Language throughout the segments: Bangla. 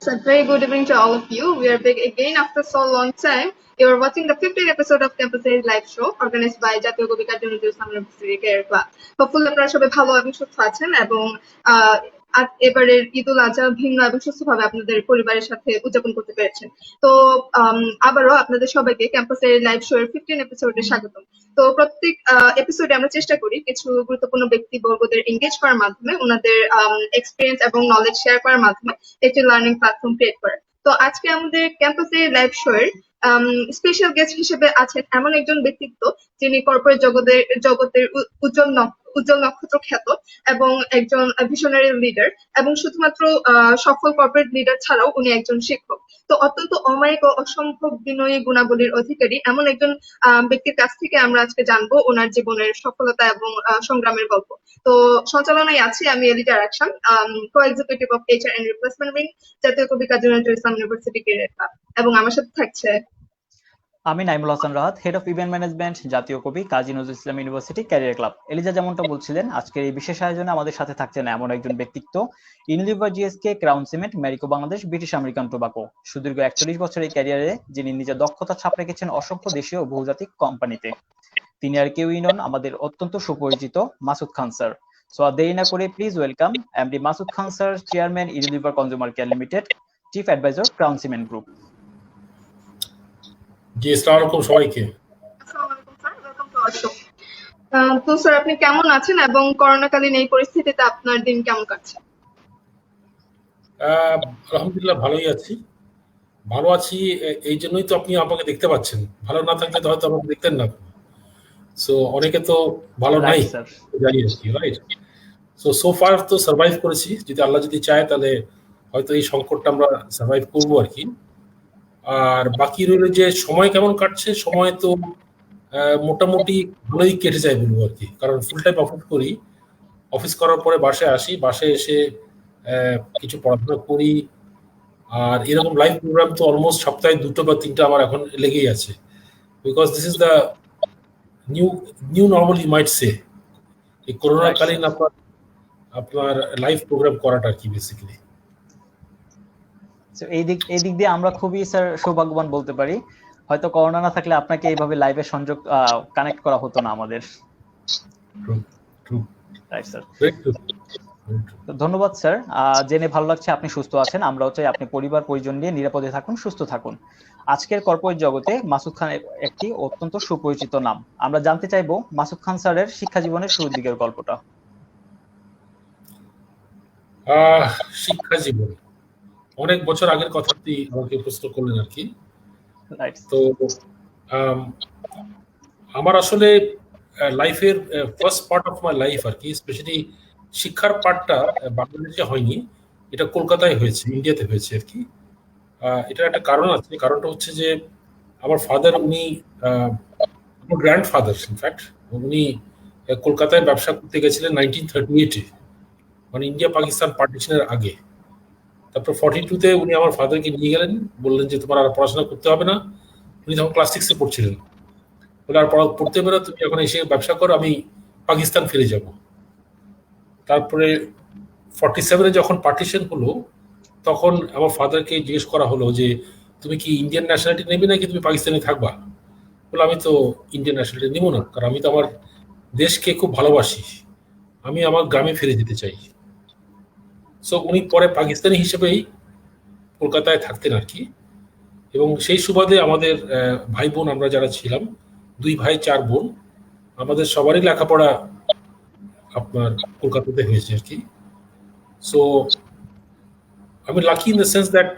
So very good evening to all of you. We are back again after so long time. You are watching the 15th episode of Campus Aid live show organized by জাতীয় কবি Kazi Nazrul Islam university career club. Hopefully আপনারা সবাই ভালো এবং সুস্থ আছেন এবং এবারের ঈদুল আজহা ভিন্ন এবং সুস্থভাবে আপনাদের পরিবারের সাথে উদযাপন করতে পেরেছেন। তো আবারও আপনাদের সবাইকে ক্যাম্পাসের লাইভ শো এর 15 এপিসোডে স্বাগতম। তো প্রত্যেক এপিসোডে আমরা চেষ্টা করি কিছু গুরুত্বপূর্ণ ব্যক্তিবর্গদের এঙ্গেজ করার মাধ্যমে ওনাদের এক্সপিরিয়েন্স এবং নলেজ শেয়ার করার মাধ্যমে একটি লার্নিং প্ল্যাটফর্ম ক্রিয়েট করে। তো আজকে আমাদের ক্যাম্পাসের লাইভ শো এর স্পেশাল গেস্ট হিসেবে আছেন এমন একজন ব্যক্তিত্ব যিনি কর্পোরেট জগতের উজ্জ্বল নক্ষত্র খ্যাত এবং একজন ভিশনারি লিডার এবং শুধুমাত্র সফল কর্পোরেট লিডার ছাড়াও উনি একজন শিক্ষক। তো অত্যন্ত অমায়িক ও অসম্ভব বিনয়ী গুণাবলীর অধিকারী এমন একজন ব্যক্তির কাছ থেকে আমরা আজকে জানবো ওনার জীবনের সফলতা এবং সংগ্রামের গল্প। তো সঞ্চালনায় আছি আমি Elita Raksan, co executive of HR and replacement wing, জাতীয় কবি Kazi Nazrul Islam university career club, এবং আমার সাথে থাকছে আমি Naimul Hasan Rahat, head of event management, জাতীয় কবি Kazi Nazrul Islam university career club. Eliza যেমনটা বলছিলেন, আজকের এই বিশেষ আয়োজনে আমাদের সাথে থাকছেন এমন একজন ব্যক্তিত্ব, Unilever GSK, crown cement, merry-go Bangladesh, British American tobacco, সুদীর্ঘ 41 বছরের ক্যারিয়ারে যিনি নিজের দক্ষতা ছাপ রেখেছেন অসংখ্য দেশীয় ও বহুজাতিক কোম্পানিতে। তিনি আর কেউই নন, আমাদের অত্যন্ত সুপরিচিত মাসুদ খান স্যার। সো আর দেরি না করে please welcome MD Masud Khan sir, chairman Unilever Consumer Care Limited, chief adviser Crown Cement group. জি, আসসালামু আলাইকুম সবাইকে। তো স্যার আপনি কেমন আছেন এবং করোনাকালীন এই পরিস্থিতিতে আপনার দিন কেমন কাটছে? আলহামদুলিল্লাহ ভালোই আছি। ভালো আছি এই জন্যই তো আপনি আমাকে দেখতে পাচ্ছেন, ভালো না থাকলে তো হয়তো আমাকে দেখতেন না। সো অনেকে তো ভালো নাই জানি আর কি, রাইট? সো ফার তো সার্ভাইভ করেছি, যদি আল্লাহ যদি চায় তাহলে হয়তো এই সংকটটা আমরা সার্ভাইভ করবো আর কি। আর বাকি রইল যে সময় কেমন কাটছে, সময় তো মোটামুটি ভালোই কেটে যায় বলবো আর কি, কারণ ফুল টাইম অফিস করি, অফিস করার পরে বাসায় আসি, বাসায় এসে কিছু পড়াশোনা করি, আর এরকম লাইভ প্রোগ্রাম তো অলমোস্ট সপ্তাহে 2টো বা 3টা আমার এখন লেগেই আছে, because this is the new normal you might say. এই করোনাকালীন আপনার লাইভ প্রোগ্রাম করাটা আর কি বেসিক্যালি। এই দিক দিয়ে আমরা খুবই স্যার সৌভাগ্যবান বলতে পারি, হয়তো করোনা না থাকলে আপনাকে এইভাবে লাইভে সংযোগ কানেক্ট করা হতো না আমাদের। ধন্যবাদ স্যার, জেনে ভালো লাগছে আপনি সুস্থ আছেন। আমরাও চাই আপনি পরিবার পরিজন নিয়ে নিরাপদে থাকুন, সুস্থ থাকুন। আজকের কর্পোরেট জগতে মাসুদ খান একটি অত্যন্ত সুপরিচিত নাম। আমরা জানতে চাইবো মাসুদ খান স্যারের শিক্ষা জীবনের শুরুর দিকের গল্পটা। শিক্ষা জীবন অনেক বছর আগের কথাটি আমাকে প্রশ্ন করলেন আর কি। তো আমার আসলে লাইফের first part of my life আর কি, স্পেশালি শিক্ষার পার্টটা বাংলাদেশে হয়নি, এটা কলকাতায় হয়েছে, ইন্ডিয়াতে হয়েছে আর কি। এটার একটা কারণ আছে, কারণটা হচ্ছে যে আমার ফাদার, উনি আমার গ্র্যান্ডফাদার ইনফ্যাক্ট, উনি কলকাতায় ব্যবসা করতে গেছিলেন 1938-এ, মানে ইন্ডিয়া পাকিস্তান পার্টিশনের আগে। তারপর 42-তে উনি আমার ফাদারকে নিয়ে গেলেন, বললেন যে তোমার আর পড়াশোনা করতে হবে না। উনি তখন ক্লাস 6-এ পড়ছিলেন, বলে আর পড়তে হবে না, তুমি এখন এসে ব্যবসা করো, আমি পাকিস্তান ফিরে যাব। তারপরে 47-এ যখন পার্টিশন হলো, তখন আমার ফাদারকে জিজ্ঞেস করা হলো যে তুমি কি ইন্ডিয়ান ন্যাশনালিটি নেবে নাকি তুমি পাকিস্তানে থাকবা? বলে আমি তো ইন্ডিয়ান ন্যাশনালিটি নেবো না, কারণ আমি তো আমার দেশকে খুব ভালোবাসি, আমি আমার গ্রামে ফিরে যেতে চাই। সো উনি পরে পাকিস্তানি হিসেবেই কলকাতায় থাকতেন আর কি। এবং সেই সুবাদে আমাদের ভাই বোন আমরা যারা ছিলাম, 2 ভাই 4 বোন, আমাদের সবারই লেখাপড়া আপনার কলকাতাতে হয়েছে আর কি। সো আমি lucky in the sense that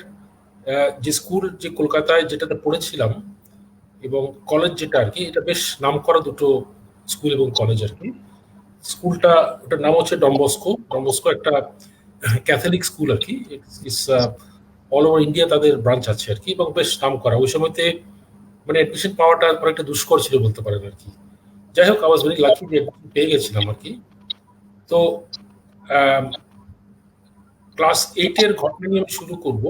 যে স্কুল যে কলকাতায় যেটাতে পড়েছিলাম এবং কলেজ যেটা আর কি, এটা বেশ নামকরা দুটো স্কুল এবং কলেজ আর কি। স্কুলটা, ওটার নাম হচ্ছে ডনবস্কো। ডনবস্কো একটা ক্যাথলিক স্কুল আর কি, অল ওভার ইন্ডিয়া তাদের ব্রাঞ্চ আছে আর কি, এবং বেশ নাম করা। ওই সময়তে মানে অ্যাডমিশন পাওয়াটা অনেকটা দুষ্কর ছিল বলতে পারেন আর কি। যাই হোক, আই ওয়াজ ভেরি লাকি যে পেয়ে গেছিলাম আর কি। তো ক্লাস 8-এর ঘটনা নিয়ে আমি শুরু করব,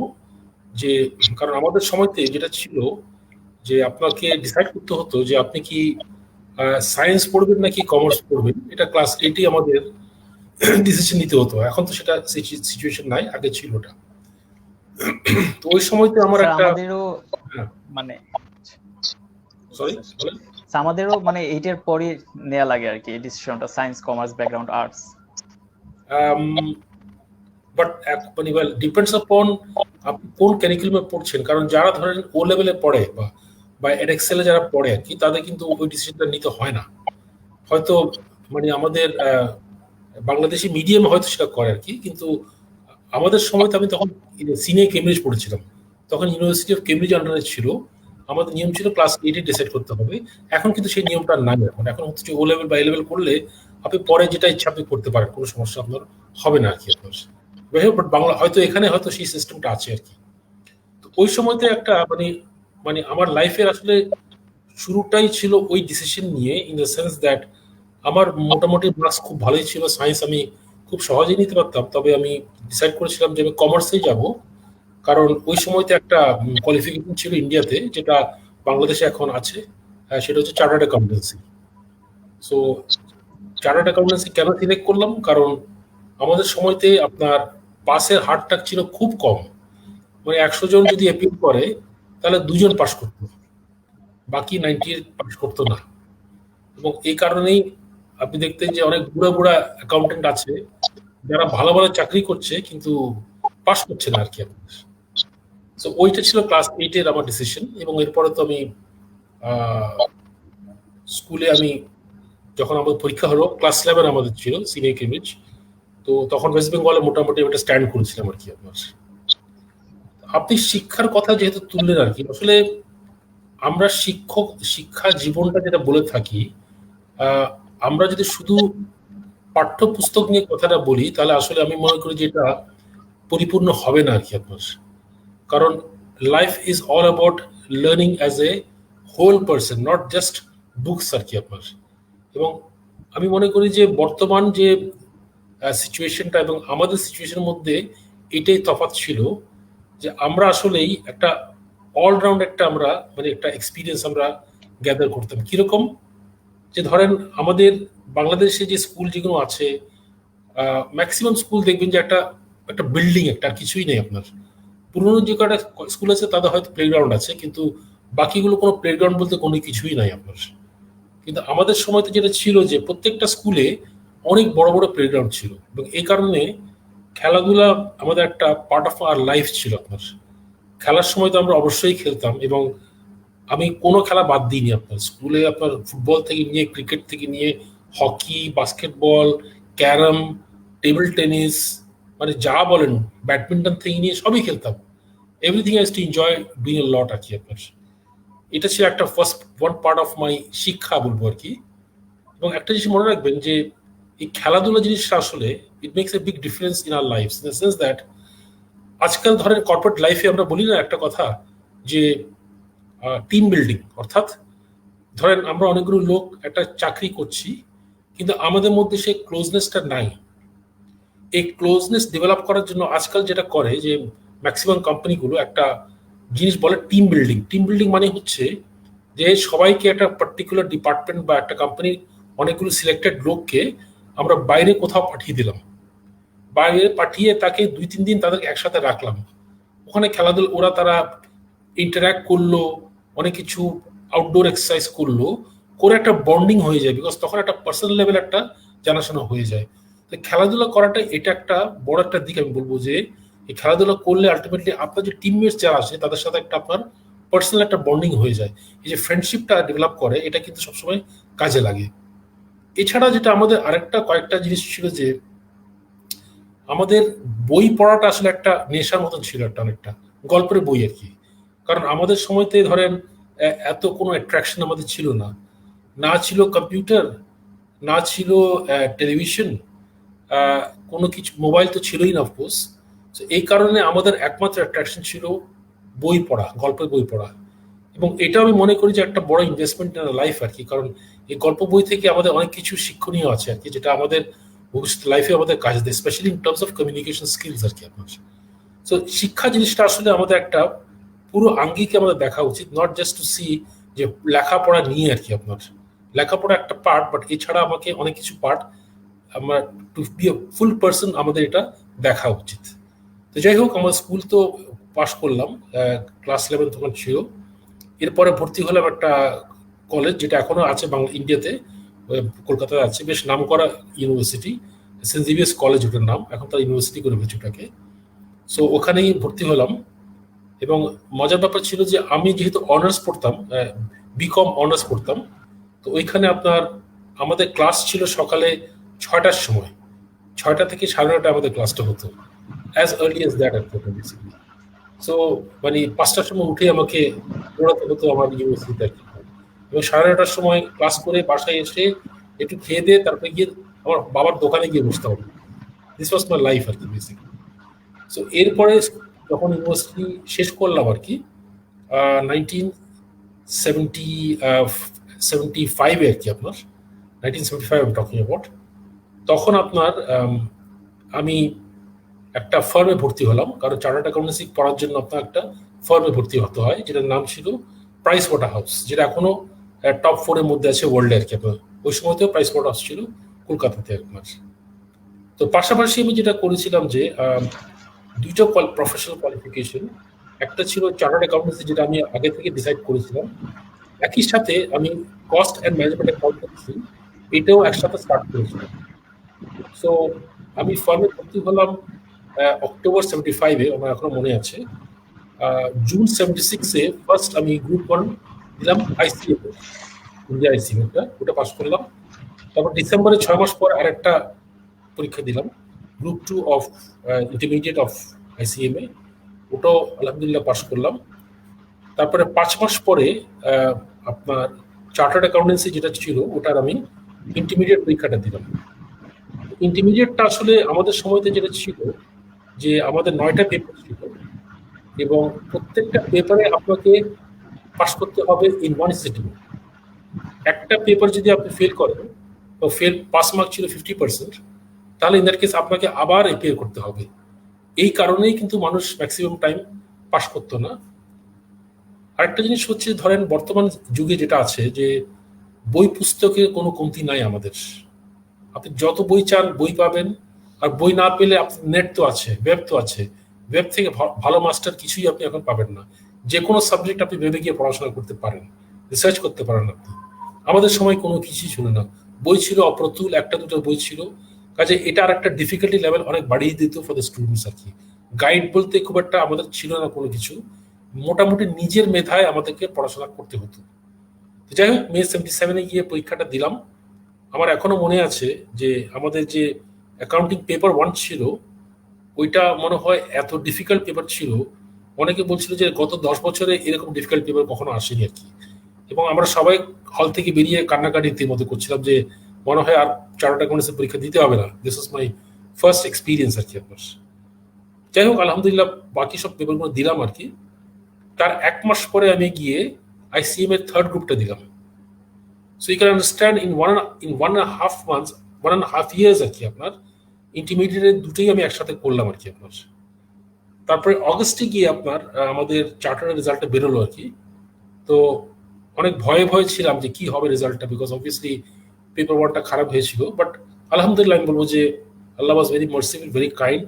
যে কারণ আমাদের সময়তে যেটা ছিল যে আপনাকে ডিসাইড করতে হতো যে আপনি কি সায়েন্স পড়বেন নাকি কমার্স পড়বেন, এটা ক্লাস 8-এ আমাদের ডিসিশন নিতে হতো। এখন তো সেটা সিচুয়েশন নাই, আগে ছিল ওটা। তো ওই সময়তে আমার স্যার একটা আমাদেরও হ্যাঁ, মানে সরি বলেন। স্যার, আমাদেরও মানে এইটার পরে নেওয়া লাগে আর কি এই ডিসিশনটা, science commerce background arts. But মানে ডিপেন্ডস আপন আপনি কোন ক্যারিকুলামে পড়ছেন, কারণ যারা ধরেন ও লেভেলে পড়ে বা বা এডএক্সেলে যারা পড়ে আর কি, তাদের কিন্তু ওই ডিসিশনটা নিতে হয় না। হয়তো মানে আমাদের বাংলাদেশি মিডিয়ামে হয়তো সেটা করে আর কি, কিন্তু আমাদের সময় তো আমি তখন সিনিয়র কেমব্রিজ পড়েছিলাম, তখন ইউনিভার্সিটি অফ কেমব্রিজ আন্ডারে ছিল। আমাদের নিয়ম ছিল ক্লাস 8 ডিসাইড করতে হবে। এখন কিন্তু সেই নিয়মটা নাই। এখন হচ্ছে ও লেভেল বা এ লেভেল করলে আপনি পরে যেটা ইচ্ছা আপনি করতে পারেন, কোনো সমস্যা আপনার হবে না আর কি আপনার। বাট বাংলা হয়তো এখানে হয়তো সেই সিস্টেমটা আছে আর কি। তো ওই সময়তে একটা মানে মানে আমার লাইফের আসলে শুরুটাই ছিল ওই ডিসিশন নিয়ে, ইন দ্য সেন্স দ্যাট আমার মোটামুটি মার্কস খুব ভালোই ছিল, সায়েন্স আমি খুব সহজেই নিতে পারতাম, তবে আমি ডিসাইড করেছিলাম যে আমি কমার্সেই যাব। কারণ ওই সময়তে একটা কোয়ালিফিকেশন ছিল ইন্ডিয়াতে, যেটা বাংলাদেশে এখন আছে, সেটা হচ্ছে chartered accountancy. So chartered accountancy কেন সিলেক্ট করলাম, কারণ আমাদের সময়তে আপনার পাসের হারটা ছিল খুব কম। মানে 100 জন যদি অ্যাপিল করে তাহলে 2 জন পাস করতো, বাকি 98 পাস করতো না। এবং এই কারণেই আপনি দেখতেন যে অনেক বুড়া বুড়া অ্যাকাউন্টেন্ট আছে যারা ভালো ভালো চাকরি করছে কিন্তু পাস করছে না আর কি আপনার। তো ওইটা ছিল ক্লাস 8-এর আমার ডিসিশন। এবং এরপরে তো আমি স্কুলে আমি যখন আমাদের পরীক্ষা হলো, ক্লাস 11 আমাদের ছিল সিনিয়র কেমব্রিজ, তো তখন ওয়েস্ট বেঙ্গলে মোটামুটি একটা স্ট্যান্ড করেছিলাম আর কি আপনার। আপনি শিক্ষার কথা যেহেতু তুললেন আর কি, আসলে আমরা শিক্ষা জীবনটা যেটা বলে থাকি, আমরা যদি শুধু পাঠ্যপুস্তক নিয়ে কথাটা বলি তাহলে আসলে আমি মনে করি যে এটা পরিপূর্ণ হবে না আর কি আপনার। কারণ life is all about learning as a whole person, not just books আর কি আপনার। এবং আমি মনে করি যে বর্তমান যে সিচুয়েশনটা এবং আমাদের সিচুয়েশনের মধ্যে এটাই তফাৎ ছিল, যে আমরা আসলেই একটা অলরাউন্ড একটা আমরা মানে একটা এক্সপিরিয়েন্স আমরা গ্যাদার করতাম। কিরকম, যে ধরেন আমাদের বাংলাদেশে যে স্কুল যেগুলো আছে, ম্যাক্সিমাম স্কুল দেখবেন যে একটা একটা বিল্ডিং, একটা আর কিছুই নেই আপনার। পুরোনো যে কটা স্কুল আছে তাদের হয়তো প্লেগ্রাউন্ড আছে, কিন্তু বাকিগুলো কোনো প্লেগ্রাউন্ড বলতে কোনো কিছুই নাই আপনার। কিন্তু আমাদের সময়তে যেটা ছিল যে প্রত্যেকটা স্কুলে অনেক বড় বড় প্লেগ্রাউন্ড ছিল, এবং এই কারণে খেলাধুলা আমাদের একটা পার্ট অফ আওয়ার লাইফ ছিল আপনার। খেলার সময় তো আমরা অবশ্যই খেলতাম, এবং আমি কোনো খেলা বাদ দিইনি আপনার স্কুলে। আপনার ফুটবল থেকে নিয়ে, ক্রিকেট থেকে নিয়ে, hockey, basketball, carrom, table tennis, মানে যা বলেন, ব্যাডমিন্টন থেকে নিয়ে সবই খেলতাম। Everything I to enjoy doing a lot আর কি আপনার। এটা ছিল একটা first one part of my শিক্ষা বলবো আর কি। এবং একটা জিনিস মনে রাখবেন যে এই খেলাধুলা জিনিসটা আসলে it makes a big difference in our life, in the sense that আজকাল ধরেন কর্পোরেট লাইফে আমরা বলি না একটা কথা, যে টিম বিল্ডিং, অর্থাৎ ধরেন আমরা অনেকগুলো লোক একটা চাকরি করছি, কিন্তু আমাদের মধ্যে সেই ক্লোজনেসটা নাই। এই ক্লোজনেস ডেভেলপ করার জন্য আজকাল যেটা করে যে ম্যাক্সিমাম কোম্পানিগুলো একটা জিনিস বলে টিম বিল্ডিং। টিম বিল্ডিং মানে হচ্ছে যে সবাইকে একটা পার্টিকুলার ডিপার্টমেন্ট বা একটা কোম্পানির অনেকগুলো সিলেক্টেড লোককে আমরা বাইরে কোথাও পাঠিয়ে দিলাম, বাইরে পাঠিয়ে তাকে 2-3 দিন তাদেরকে একসাথে রাখলাম, ওখানে খেলাধুলা ওরা তারা ইন্টারাক্ট করলো, অনেক কিছু আউটডোর এক্সারসাইজ করলো, করে একটা বন্ডিং হয়ে যায়, বিকজ তখন একটা পার্সোনাল লেভেল একটা জানাশোনা হয়ে যায়। তো খেলাধুলা করাটা এটা একটা বড় একটা দিক। আমি বলবো যে এই খেলাধুলা করলে আলটিমেটলি আপনার যে টিমমেটস যারা আছে তাদের সাথে একটা আপনার পার্সোনাল একটা বন্ডিং হয়ে যায়, এই যে ফ্রেন্ডশিপটা ডেভেলপ করে, এটা কিন্তু সবসময় কাজে লাগে। এছাড়া যেটা আমাদের আরেকটা কয়েকটা জিনিস ছিল যে আমাদের বই পড়াটা আসলে একটা নেশার মতন ছিল, একটা অনেকটা গল্পের বই আর কি। কারণ আমাদের সময়তে ধরেন এত কোনো অ্যাট্রাকশন আমাদের ছিল না, না ছিল কম্পিউটার, না ছিল টেলিভিশন, কোনো কিছু, মোবাইল তো ছিলই না অফকোর্স। তো এই কারণে আমাদের একমাত্র অ্যাট্রাকশন ছিল বই পড়া, গল্পের বই পড়া। এবং এটা আমি মনে করি যে একটা বড় ইনভেস্টমেন্ট ইন লাইফ আর কি, কারণ এই গল্প বই থেকে আমাদের অনেক কিছু শিক্ষণীয় আছে আর কি, যেটা আমাদের ভবিষ্যৎ লাইফে আমাদের কাজে দেয়, specially in terms of communication skills আর কি আপনার। সো শিক্ষা জিনিসটা আসলে আমাদের একটা পুরো আঙ্গিকে আমাদের দেখা উচিত, নট জাস্ট টু সি যে লেখাপড়া নিয়ে আর কি আপনার। লেখাপড়া একটা পার্ট, বাট এছাড়া আমাকে অনেক কিছু পার্ট, আমরা two be A full person আমাদের এটা দেখা উচিত। তো যাই হোক, আমার স্কুল তো পাশ করলাম, ক্লাস 11 তখন ছিল। এরপরে ভর্তি হলাম একটা কলেজ যেটা এখনো আছে ইন্ডিয়াতে, কলকাতায় আছে, বেশ নামকরা ইউনিভার্সিটি, সেন্ট জেভিয়ার্স কলেজ ওটার নাম, এখন তার ইউনিভার্সিটি করে ফেলছে ওটাকে। সো ওখানেই ভর্তি হলাম। এবং মজার ব্যাপার ছিল যে আমি যেহেতু অনার্স পড়তাম, বিকম অনার্স পড়তাম, তো ওইখানে আমাদের ক্লাস ছিল সকালে 6টার সময়, 6টা থেকে 9:30 আমাদের ক্লাসটা হতো, অ্যাজ আর্লি অ্যাজ দ্যাট আর কি। সো মানে 5টার সময় উঠে আমাকে দৌড়াতে হতো আমার ইউনিভার্সিটিতে আর কি। এবং 9:30টার সময় ক্লাস করে বাসায় এসে একটু খেয়ে দিয়ে তারপরে গিয়ে আমার বাবার দোকানে গিয়ে বসতে হবে। দিস ওয়াজ মাই লাইফ আর কি বেসিক্যালি। সো এরপরে যখন ইউনিভার্সিটি শেষ করলাম আর কি, 1975 আর কি, আপনার 1975 আমি টকিং অ্যাবাউট, তখন আমি একটা ফার্মে ভর্তি হলাম, কারণ চার্টার্ড অ্যাকাউন্টেন্সি পড়ার জন্য আপনার একটা ফার্মে ভর্তি হতে হয়, যেটার নাম ছিল প্রাইস ওয়াটার হাউস, যেটা এখনো টপ 4-এর মধ্যে আছে ওয়ার্ল্ডে আর কি। আপনার ওই সময়তেও প্রাইস ওয়াটার হাউস ছিল কলকাতাতে আপনার। তো পাশাপাশি আমি যেটা করেছিলাম যে দুইটা প্রফেশনাল কোয়ালিফিকেশন, একটা ছিল চার্টার্ড অ্যাকাউন্টেন্সি, যেটা আমি আগে থেকে ডিসাইড করেছিলাম, একই সাথে আমি কস্ট অ্যান্ড ম্যানেজমেন্ট অ্যাকাউন্টেন্সি এটাও একসাথে স্টার্ট করেছিলাম। সো আমি ফার্মে ভর্তি হলাম অক্টোবর 75-এ, আমার এখনো মনে আছে। জুন 76-এ ফার্স্ট আমি গ্রুপ 1 দিলাম, আইসিএম, ইন্ডিয়া আইসিএমটা, ওটা পাস করলাম। তারপর ডিসেম্বরে 6 মাস পর আরেকটা পরীক্ষা দিলাম, গ্রুপ 2 অফ ইন্টারমিডিয়েট অফ আইসিএমএ, ওটাও আলহামদুলিল্লাহ পাস করলাম। তারপরে 5 মাস পরে আপনার চার্টার্ড অ্যাকাউন্টেন্সি যেটা ছিল ওটার আমি ইন্টারমিডিয়েট পরীক্ষাটা দিলাম। ইন্টারমিডিয়েটটা আসলে আমাদের সময়তে যেটা ছিল যে আমাদের 9টা পেপার ছিল, এবং প্রত্যেকটা পেপারে আপনাকে পাস করতে হবে ইন ওয়ান সিটিং। একটা পেপার যদি আপনি ফেল করেন, তো পাস মার্ক ছিল 50%, তাহলে ইন দ্যাট কেস আপনাকে আবার এপিয়ার করতে হবে। এই কারণেই কিন্তু মানুষ ম্যাক্সিমাম টাইম পাস করতো না। আরেকটা জিনিস হচ্ছে, ধরেন বর্তমান যুগে যেটা আছে যে বই পুস্তকের কোনো কমতি নাই আমাদের, আপনি যত বই চান বই পাবেন, আর বই না পেলে নেট তো আছে, ওয়েব তো আছে, ওয়েব থেকে ভালো মাস্টার কিছুই আপনি এখন পাবেন না। যে কোনো সাবজেক্ট আপনি ওয়েবে গিয়ে পড়াশোনা করতে পারেন, রিসার্চ করতে পারেন আপনি। আমাদের সময় কোনো কিছুই ছিল না, বই ছিল অপ্রতুল, একটা দুটো বই ছিল, কাজে এটা আর একটা ডিফিকাল্টি লেভেল অনেক বাড়িয়ে দিত ফর দ্য স্টুডেন্টস আর কি। গাইড বলতে খুব একটা আমাদের ছিল না কোনো কিছু, মোটামুটি নিজের মেধায় আমাদেরকে পড়াশোনা করতে হতো। যাই হোক, মে 77-এ গিয়ে পরীক্ষাটা দিলাম। আমার এখনো মনে আছে যে আমাদের যে অ্যাকাউন্টিং পেপার 1 ছিল, ওইটা মনে হয় এত ডিফিকাল্ট পেপার ছিল, অনেকে বলছিল যে গত 10 বছরে এরকম ডিফিকাল্ট পেপার কখনো আসেনি আর কি। এবং আমরা সবাই হল থেকে বেরিয়ে কান্নাকাটির মতো করছিলাম যে মনে হয় আর চার্টার্ড অ্যাকাউন্টেন্সি পরীক্ষা দিতে হবে না। This was my first experience আর কি আপনার। যাই হোক, আলহামদুলিল্লাহ বাকি সব পেপারগুলো দিলাম আর কি। তার 1 মাস পরে আমি গিয়ে আইসিএম এর থার্ড গ্রুপটা দিলাম। So you can understand in 1.5 months, 1.5 years আর কি আপনার ইন্টারমিডিয়েটের দুটোই আমি একসাথে করলাম আর কি আপনার। তারপরে অগস্টে গিয়ে আপনার আমাদের চার্টারের রেজাল্টটা বেরোলো আর কি। তো অনেক ভয়ে ভয়ে ছিলাম যে কি হবে রেজাল্টটা, বিকজ অবভিয়াসলি পেপার 1টা খারাপ হয়েছিল। বাট আলহামদুলিল্লাহ আমি বলবো যে Allah was very merciful, very kind.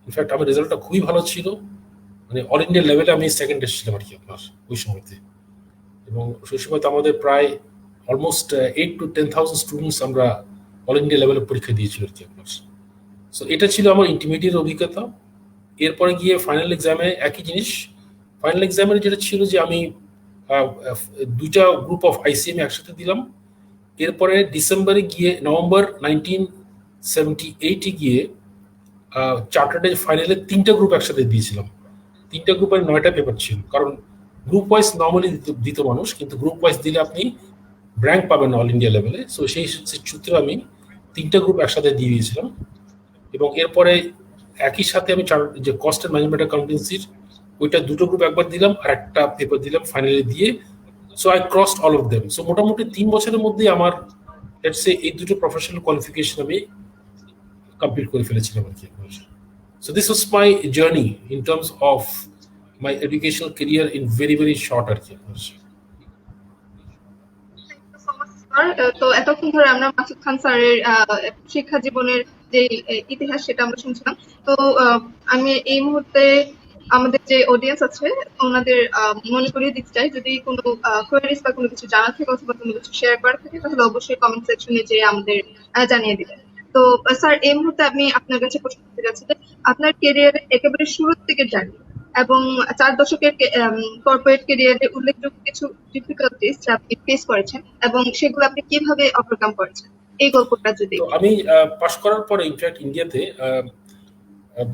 In fact আমার রেজাল্টটা খুবই ভালো ছিল, মানে অল ইন্ডিয়া লেভেলে আমি সেকেন্ড এসেছিলাম আর কি আপনার ওই সময়তে। এবং সেই সময় তো আমাদের প্রায় অলমোস্ট 8 to 10,000 স্টুডেন্টস আমরা অল ইন্ডিয়া লেভেলে পরীক্ষা দিয়েছিল আর কি আপনার। সো এটা ছিল আমার ইন্টারমিডিয়েট অভিজ্ঞতা। এরপরে গিয়ে ফাইনাল এক্সামে একই জিনিস। ফাইনাল এক্সামের যেটা ছিল যে আমি দুইটা গ্রুপ অফ আইসিএম একসাথে দিলাম। এরপরে ডিসেম্বরে গিয়ে নভেম্বর 1978-এ গিয়ে চার্টার্ডের ফাইনালে 3টা গ্রুপ একসাথে দিয়েছিলাম। 3টা গ্রুপের 9টা পেপার ছিল, কারণ গ্রুপ ওয়াইজ নর্মালি দিত মানুষ, কিন্তু গ্রুপ ওয়াইজ দিলে আপনি র্যাঙ্ক পাবেন অল ইন্ডিয়া লেভেলে। সো সেই সূত্রে আমি 3টা গ্রুপ একসাথে দিয়ে দিয়েছিলাম। এবং এরপরে একই সাথে আমি যে কস্ট অ্যান্ড ম্যানেজমেন্ট অ্যাকাউন্টেন্সির ওইটা 2টো গ্রুপ একবার দিলাম, আর একটা পেপার দিলাম ফাইনালে দিয়ে। So I crossed all of them. So মোটামুটি 3 বছরের মধ্যে আমার লেটস সে এই দুটো প্রফেশনাল কোয়ালিফিকেশন আমি কমপ্লিট করে ফেলেছিলাম আর কি। So this was my journey in terms of my educational career in very very short আর কি। তো এতক্ষণ ধরে আমরা মাসুদ খান স্যারের শিক্ষা জীবনের যে ইতিহাস সেটা আমরা শুনছিলাম। তো আমি এই মুহূর্তে আমাদের যে অডিয়েন্স আছে ওনাদের মনে করিয়ে দিতে চাই, যদি কোনো কোয়েরিজ বা কোনো কিছু জানা থাকে অথবা কোনো কিছু শেয়ার করা থাকে তাহলে অবশ্যই কমেন্ট সেকশনে যেয়ে আমাদের জানিয়ে দিবেন। তো স্যার এই মুহূর্তে আমি আপনার কাছে প্রশ্ন করতে যাচ্ছি যে আপনার ক্যারিয়ারের একেবারে শুরুর থেকে জানি এবং 4 দশকের কর্পোরেট ক্যারিয়ারে উল্লেখযোগ্য কিছু ডিফিকাল্টিস যা আপনি ফেস করেছেন এবং সেগুলো আপনি কিভাবে ওভারকাম করেছেন, এই গল্পটা যদি। তো আমি পাশ করার পরে ইনফ্যাক্ট ইন্ডিয়াতে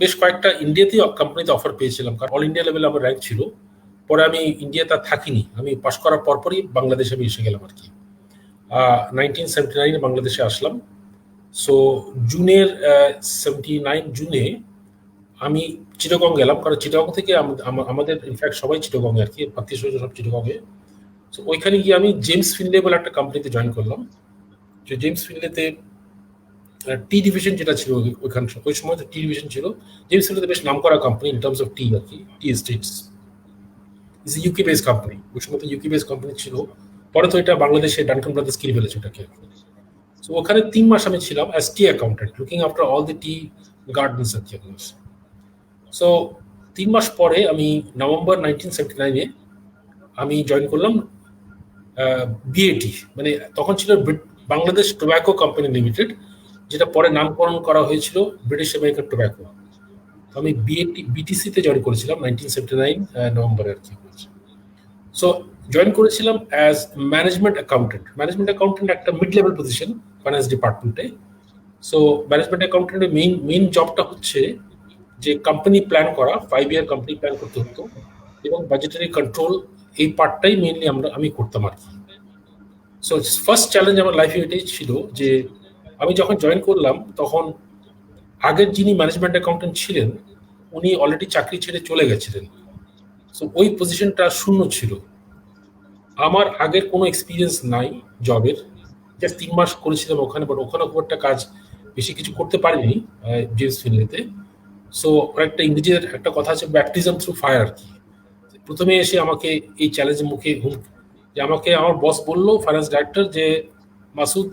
বেশ কয়েকটা ইন্ডিয়াতেই কোম্পানিতে অফার পেয়েছিলাম, কারণ অল ইন্ডিয়া লেভেলে আমার র্যাঙ্ক ছিল। পরে আমি ইন্ডিয়াতে থাকিনি, আমি পাশ করার পরপরই বাংলাদেশে আমি এসে গেলাম আর কি। 1979 বাংলাদেশে আসলাম। সো জুনের 79 জুনে আমি চিটাগং গেলাম, কারণ চিটাগং থেকে আমাদের ইনফ্যাক্ট সবাই চিটাগং আর কি, আত্মীয় স্বজন সব চিটাগংয়ে। সো ওইখানে গিয়ে আমি জেমস ফিনলে বলে একটা কোম্পানিতে জয়েন করলাম। যে জেমস ফিনলেতে টি ডিভিশন যেটা ছিল ওইখানে, ওই সময় তো টি ডিভিশন ছিল। জেমস ফিনলেতে বেশ নাম করা company in terms of tea আর কি, tea estates. Is UK base company, ওই সময় তো ইউকে বেস কোম্পানি ছিল। পরে তো এটা বাংলাদেশে ডানকান ব্রাদার্স কিনে ফেলেছে ওটাকে। তো ওখানে 3 মাস আমি ছিলাম as tea accountant, looking after all the tea gardens আর কি। সো 3 মাস পরে আমি নভেম্বর 1979-এ আমি জয়েন করলাম বিএটি, মানে তখন ছিল বাংলাদেশ টোব্যাকো কোম্পানি লিমিটেড, যেটা পরে নামকরণ করা হয়েছিল ব্রিটিশ আমেরিকান টোব্যাকো। আমি বিটিসিতে জয়েন করেছিলাম 1979 নভেম্বরে আর কি। সো জয়েন করেছিলাম as management accountant. Management accountant একটা মিড লেভেল পজিশন ফাইন্যান্স ডিপার্টমেন্টে। সো ম্যানেজমেন্ট অ্যাকাউন্টেন্টের মেইন জবটা হচ্ছে যে কোম্পানি প্ল্যান করা, 5 ইয়ার কোম্পানি প্ল্যান করতে হতো, এবং বাজেটারি কন্ট্রোল, এই পার্টটাই মেইনলি আমি করতাম আর কি। সো ফার্স্ট চ্যালেঞ্জ আমার লাইফে এটাই ছিল যে আমি যখন জয়েন করলাম তখন আগের যিনি ম্যানেজমেন্ট অ্যাকাউন্টেন্ট ছিলেন উনি অলরেডি চাকরি ছেড়ে চলে গেছিলেন। সো ওই পজিশনটা শূন্য ছিল। আমার আগের কোনো এক্সপিরিয়েন্স নাই জবের, জাস্ট 3 মাস করেছিলাম ওখানে, বাট ওখানে খুব একটা কাজ বেশি কিছু করতে পারিনি জেমস ফিনলেতে। সো একটা ইংরেজির একটা কথা আছে, ব্যাপটিজম থ্রু ফায়ার আর কি। প্রথমে এসে আমাকে এই চ্যালেঞ্জের মুখে যে আমাকে আমার বস বললো, ফাইন্যান্স ডাইরেক্টর, যে মাসুদ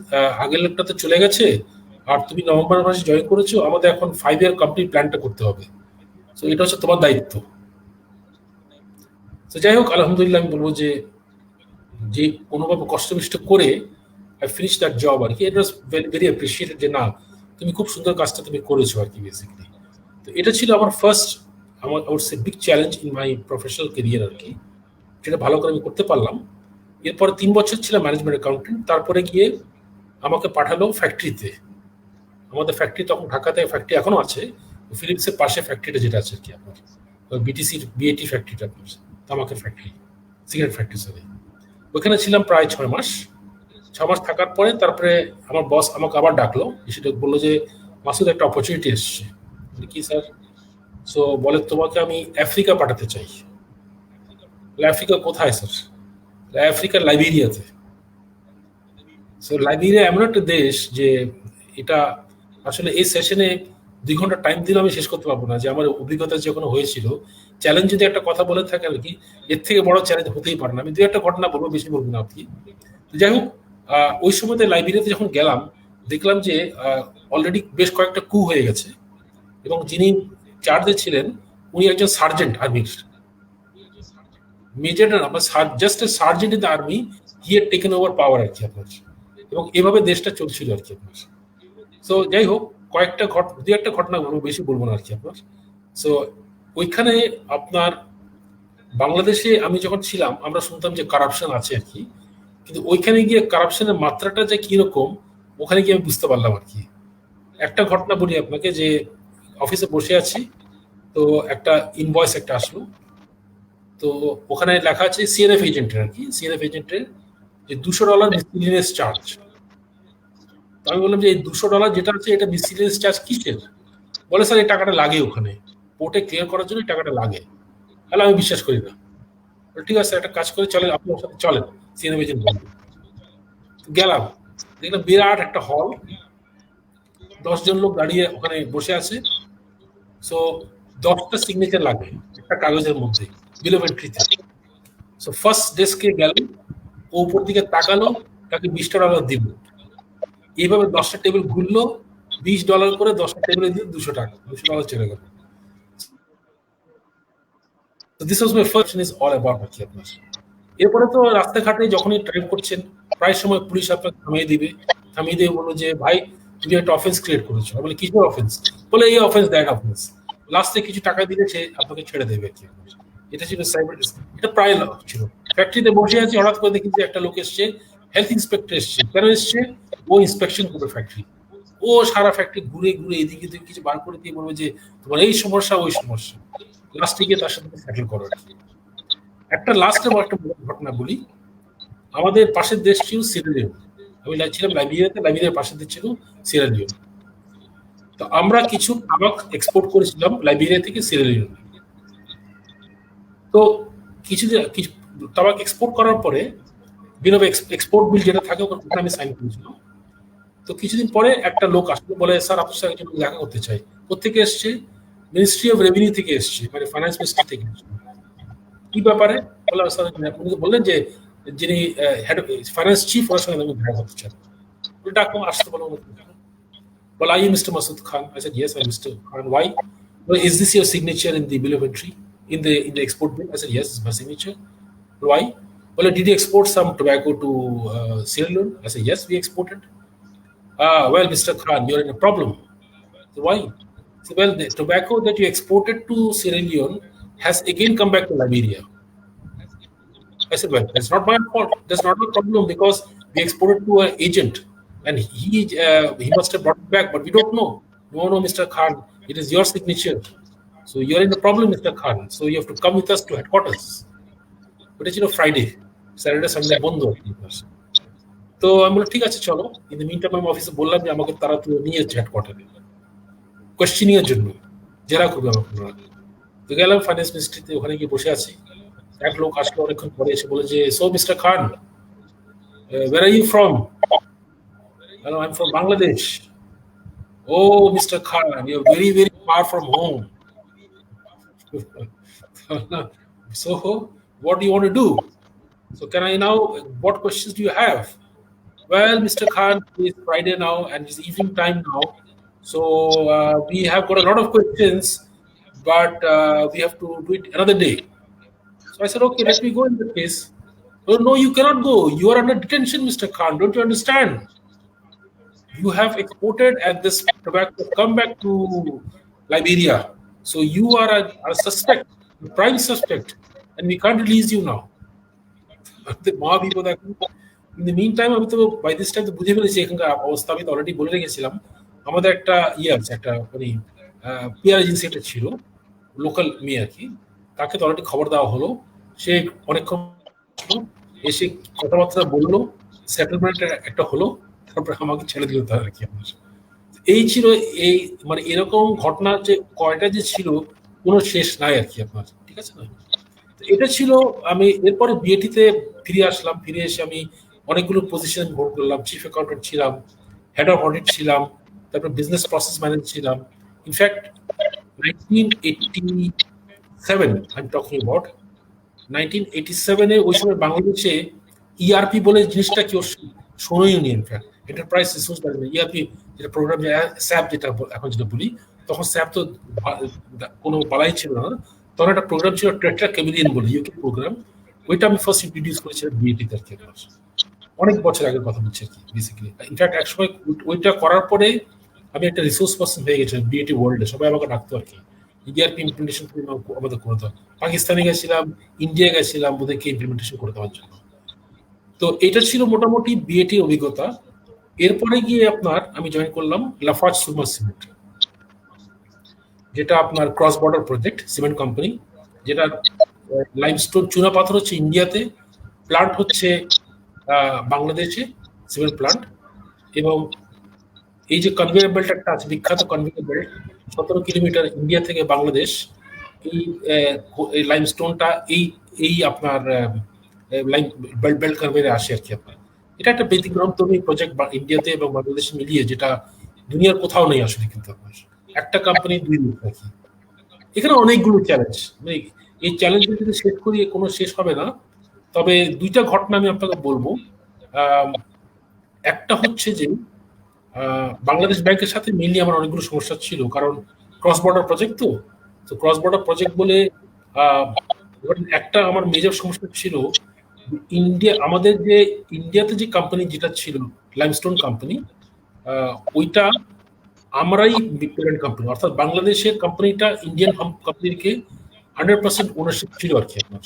আগের লোকটা তো চলে গেছে আর তুমি নভেম্বর মাসে জয়েন করেছো, আমাদের এখন 5 ইয়ার কোম্পানি প্ল্যানটা করতে হবে। সো এটা হচ্ছে তোমার দায়িত্ব। তো যাই হোক, আলহামদুলিল্লাহ আমি বলবো যে কোনোভাবে কষ্ট করে আই ফিনিশ দ্যাট জব আর কি। ইট ওয়াজ ভেরি অ্যাপ্রিসিয়েটেড যে না তুমি খুব সুন্দর কাজটা তুমি করেছো আর কি বেসিক্যালি। তো এটা ছিল আমার ফার্স্ট, আমার big challenge in my professional career আর কি, যেটা ভালো করে আমি করতে পারলাম। এরপরে 3 বছর ছিলাম ম্যানেজমেন্ট অ্যাকাউন্টেন্ট। তারপরে গিয়ে আমাকে পাঠালো ফ্যাক্টরিতে। আমাদের ফ্যাক্টরি তখন ঢাকাতে, ফ্যাক্টরি এখনো আছে, ফিলিপসের পাশে ফ্যাক্টরিটা যেটা আছে আর কি আপনার, বিটিসির বিএটি ফ্যাক্টরিটা আপনার, তামাকের ফ্যাক্টরি, সিগারেট ফ্যাক্টরি সরি। ওখানে ছিলাম প্রায় 6 মাস। 6 মাস থাকার পরে তারপরে আমার বস আমাকে আবার ডাকলো, সেটা বললো যে মাসুদ একটা অপরচুনিটি এসছে। কি স্যার? সো বলে তোমাকে আমি আফ্রিকা পাঠাতে চাই। আফ্রিকা কোথায় স্যার? আফ্রিকার লাইবেরিয়াতে। সো লাইবেরিয়া এমন একটা দেশ যে এটা আসলে এই সেশনে 2 ঘন্টা টাইম দিলে আমি শেষ করতে পারবো না, যে আমার অভিজ্ঞতা যখন হয়েছিল। চ্যালেঞ্জ যদি একটা কথা বলে থাকে আর কি, এর থেকে বড় চ্যালেঞ্জ হতেই পারে না। আমি 2-1টা ঘটনা বলবো, বেশি বলবো না আর কি। যাই হোক, ওই সময়তে লাইবেরিয়াতে যখন গেলাম দেখলাম যে অলরেডি বেশ কয়েকটা কু হয়ে গেছে, এবং যিনি চার্জে ছিলেন উনি একজন সার্জেন্ট আর্মির, মেজর না, just a sergeant in the army, he had taken over power আর কি আপনার। এবং এভাবে দেশটা চলছিল আর কি আপনার। সো যাই হোক, দু একটা ঘটনা বলবো, বেশি বলবো না আর কি আপনার। সো ওইখানে আপনার বাংলাদেশে আমি যখন ছিলাম আমরা শুনতাম যে কারাপশন আছে আর কি, কিন্তু ওইখানে গিয়ে কারাপশনের মাত্রাটা যে কিরকম ওখানে গিয়ে আমি বুঝতে পারলাম আর কি। একটা ঘটনা বলি আপনাকে, যে অফিসে বসে আছি, তো একটা ইনভয়েস একটা আসলো। তো ওখানে লেখা আছে সিএনএফ এজেন্টের আর কি, সিএনএফ এজেন্টের যে $200 মিসলিনিয়াস চার্জ। তো আমি বললাম যে এই $200 যেটা আছে এটা মিসলিনিয়াস চার্জ কিসের? বলে স্যার এই টাকাটা লাগে ওখানে পোর্টে ক্লিয়ার করার জন্য, এই টাকাটা লাগে। তাহলে আমি বিশ্বাস করি না। ঠিক আছে, একটা কাজ করে চলেন, আপনি ওর সাথে চলেন, সিএনএফ এজেন্ট বলবেন। গেলাম, দেখলাম বিরাট একটা হল, 10 জন লোক দাঁড়িয়ে ওখানে বসে আছে। সো 10টা সিগনেচার লাগবে একটা কাগজের মধ্যে, বিল অফ এন্ট্রিতে। সো ফার্স্ট ডেস্কে গেল, ও উপর দিকে তাকালো, তাকে $20 দিব। এইভাবে 10টা টেবিল ঘুরলো, $20 করে 10টা টেবিলে দিয়ে $200 চলে গেল। This was my first is all about আর কি আপনার। এরপরে তো রাস্তাঘাটে যখনই ড্রাইভ করছেন প্রায় সময় পুলিশ আপনাকে থামিয়ে দিয়ে বললো যে ভাই তুমি একটা অফেন্স ক্রিয়েট করেছো। বলে কিসের অফেন্স? বলে এই অফেন্স দ্যাট অফেন্স। লাস্টে কিছু টাকা দিলে সে আপনাকে ছেড়ে দেবে আর কি। এটা ছিল সাইবার, এটা প্রায় ছিল। ফ্যাক্টরিতে বসে আছি, হঠাৎ করে দেখি যে একটা লোক এসছে, হেলথ ইন্সপেক্টর এসছে। কেন এসছে? ও ইন্সপেকশন করবে ফ্যাক্টরি। ও সারা ফ্যাক্টরি ঘুরে ঘুরে এদিকে কিছু বার করে দিয়ে বলবে যে তোমার এই সমস্যা ওই সমস্যা। লাস্টে গিয়ে তার সাথে সেটেল করো আর কি। একটা লাস্টে একটা ঘটনা বলি। আমাদের পাশের দেশ ছিল সিয়েরা। আমি ছিলাম লাইবেরিয়াতে, লাইবেরিয়ার পাশের দেশ ছিল সিয়েরা। তো আমরা কিছু তামাক এক্সপোর্ট করেছিলাম লাইবেরিয়া থেকে সিয়েরা। তো কিছু তামাক এক্সপোর্ট করার পরে বিল অফ এক্সপোর্ট বিল যেটা থাকে ওখানে আমি সাইন করেছিলাম। তো কিছুদিন পরে একটা লোক আসলো, বলে স্যার আপনার সাথে একজন দেখা করতে চাই। কোথেকে এসছে? মিনিস্ট্রি অফ রেভিনিউ থেকে এসছে, মানে ফাইন্যান্স মিনিস্ট্রি থেকে এসছে। কি ব্যাপারে? বললেন যে যিনি হেড ফাইন্যান্স চিফ, ওনার সঙ্গে আমি দেখা করতে চাই। ডাকো, আসতে বলো। Well, are you Mr. Masood Khan? I said, yes, I'm Mr. Khan. Why? Well, is this your signature in the bill of entry, in the export bill? I said, yes, it's my signature. Why? Well, did you export some tobacco to Sierra Leone? I said, yes, we exported. Well, Mr. Khan, you're in a problem. So why? So, well, the tobacco that you exported to Sierra Leone has again come back to Liberia. I said, well, that's not my fault. That's not a problem because we exported to an agent. And he must have brought it back, but we don't know. No, Mr. Khan, it is your signature. So you're in a problem, Mr. Khan. So you have to come with us to headquarters. But it's Friday, Saturday, Sunday, বন্ধ। তো আমি বললাম ঠিক আছে চলো। ইন দ্য মিন টাইম আমি অফিসে বললাম যে আমাকে তারা তুলে নিয়ে যাচ্ছে হেডকোয়ার্টারে কোয়েশ্চেনিং এর জন্য, জেরা করবে আমাকে। তো গেলাম ফাইন্যান্স মিনিস্ট্রিতে, ওখানে গিয়ে বসে আছি। এক লোক আসলো অনেকক্ষণ পরে, এসে বলে যে so mister Khan, where are you from? Hello, I'm from Bangladesh. Oh, Mr. Khan, you're very, very far from home. So, what do you want to do? So, can I now, what questions do you have? Well, Mr. Khan, it's Friday now and it's evening time now. So, we have got a lot of questions, but we have to do it another day. So, I said, okay, let me go in that case. Oh, no, you cannot go. You are under detention, Mr. Khan. Don't you understand? You have exported and this tobacco come back to Liberia. So you are a suspect, a prime suspect, and we can't release you now. In the meantime, আমি তো by this time তো বুঝে ফেলেছি এখানকার অবস্থা। আমি তো অলরেডি বলে রেখেছিলাম আমাদের একটা আছে, একটা মানে পিআর এজেন্সি একটা ছিল, লোকাল মেয়ে আর কি। তাকে তো অলরেডি খবর দেওয়া হলো। সে অনেকক্ষণ এসে কথাবার্তা বললো, সেটেলমেন্ট একটা হলো, তারপরে আমাকে ছেড়ে দিল তার আর কি। এই ছিল এই মানে এরকম ঘটনা যে কয়টা যে ছিল কোনো শেষ নাই আর কি আপনার, ঠিক আছে না? এটা ছিল। আমি এরপরে বিএটিতে ফিরে আসলাম। ফিরে এসে আমি অনেকগুলো পজিশন হোল্ড করলাম। চিফ অ্যাকাউন্টেন্ট ছিলাম, হেড অফ অডিট ছিলাম, তারপর বিজনেস প্রসেস ম্যানেজার ছিলাম। ইনফ্যাক্ট 1987 I'm talking about 1987 ওই সময় বাংলাদেশে ইআরপি বলে জিনিসটা কেউ শোনোই নি। In fact enterprise resource management, ERP যেটা প্রোগ্রাম, স্যাপ যেটা এখন যেটা বলি, তখন স্যাপ তো কোনো বালাই ছিল না। তখন একটা প্রোগ্রাম ছিল টেট্রা ক্যামিলিয়ন বলে, ইউকে প্রোগ্রাম। ওইটা আমি ফার্স্ট ইন্ট্রোডিউস করেছিলাম বিএটিতে আর কি, অনেক বছর আগের কথা বলছি আর কি বেসিক্যালি। ইনফ্যাক্ট একসময় ওইটা করার পরে আমি একটা রিসোর্স পার্সন হয়ে গেছিলাম বিএটি ওয়ার্ল্ডে। সবাই আমাকে ডাকতো আর কি, ইআরপি ইমপ্লিমেন্টেশন আমাদের করে দেওয়া। পাকিস্তানে গেছিলাম, ইন্ডিয়া গেছিলাম ওদেরকে ইমপ্লিমেন্টেশন করে দেওয়ার জন্য। তো এটা ছিল মোটামুটি বিএটি অভিজ্ঞতা। এরপরে গিয়ে আপনার আমি জয়েন করলাম লাফার্জ সুরমা সিমেন্ট, যেটা আপনার cross border project cement company, যেটা লাইমস্টোন চুনা পাথর হচ্ছে ইন্ডিয়াতে, প্লান্ট হচ্ছে বাংলাদেশে সিমেন্ট প্লান্ট। এবং এই যে কনভেয়ার বেল্ট একটা আছে, বিখ্যাত কনভেয়ার বেল্ট 17 কিলোমিটার ইন্ডিয়া থেকে বাংলাদেশ, এই লাইমস্টোনটা এই আপনার বেল্ট কনভেয়ারে আসে আর কি আপনার। এটা একটা ব্যতিক্রমী প্রজেক্ট ইন্ডিয়াতে এবং বাংলাদেশে মিলিয়ে, যেটা দুনিয়ার কোথাও নেই আসলে। কিন্তু আপনার একটা কোম্পানি দুই লোক আর কি। এখানে অনেকগুলো চ্যালেঞ্জ, মানে এই চ্যালেঞ্জগুলো যদি শেষ করি কোনো শেষ হবে না। তবে দুইটা ঘটনা আমি আপনাকে বলবো। একটা হচ্ছে যে বাংলাদেশ ব্যাংকের সাথে মেনলি আমার অনেকগুলো সমস্যা ছিল, কারণ ক্রস বর্ডার প্রজেক্ট। তো ক্রস বর্ডার প্রজেক্ট বলে এবার একটা আমার মেজর সমস্যা ছিল, আমাদের যে ইন্ডিয়াতে যে কোম্পানি যেটা ছিল লাইমস্টোন কোম্পানি, ওইটা আমরাই প্যারেন্ট কোম্পানি, অর্থাৎ বাংলাদেশের কোম্পানিটা ইন্ডিয়ান কোম্পানিকে 100% ওনারশিপ ছিল আর কি আমার।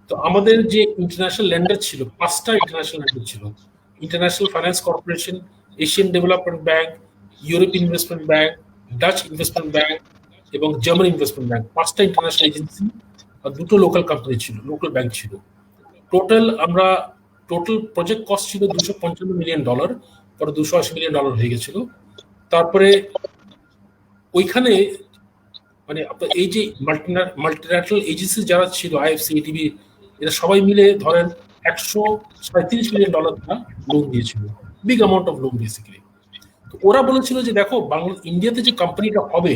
তো আমাদের যে ইন্টারন্যাশনাল ল্যান্ডার ছিল, 5টা ইন্টারন্যাশনাল ল্যান্ডার ছিল: international finance corporation, Asian development bank, European investment bank, Dutch investment bank এবং জার্মান ইনভেস্টমেন্ট ব্যাংক, 5টা ইন্টারন্যাশনাল এজেন্সি আর 2টো লোকাল কোম্পানি ছিল, লোকাল ব্যাংক ছিল। টোটাল প্রজেক্ট কস্ট ছিল $255 মিলিয়ন, পরে $280 মিলিয়ন হয়ে গেছিল। তারপরে ওইখানে মানে আপনার এই যে মাল্টিল্যাটারাল এজেন্সি যারা ছিল, আইএফসি, এডিবি, এরা সবাই মিলে ধরেন $137 মিলিয়ন লোন দিয়েছিল, big amount of loan basically. তো ওরা বলেছিল যে দেখো, ইন্ডিয়াতে যে কোম্পানিটা হবে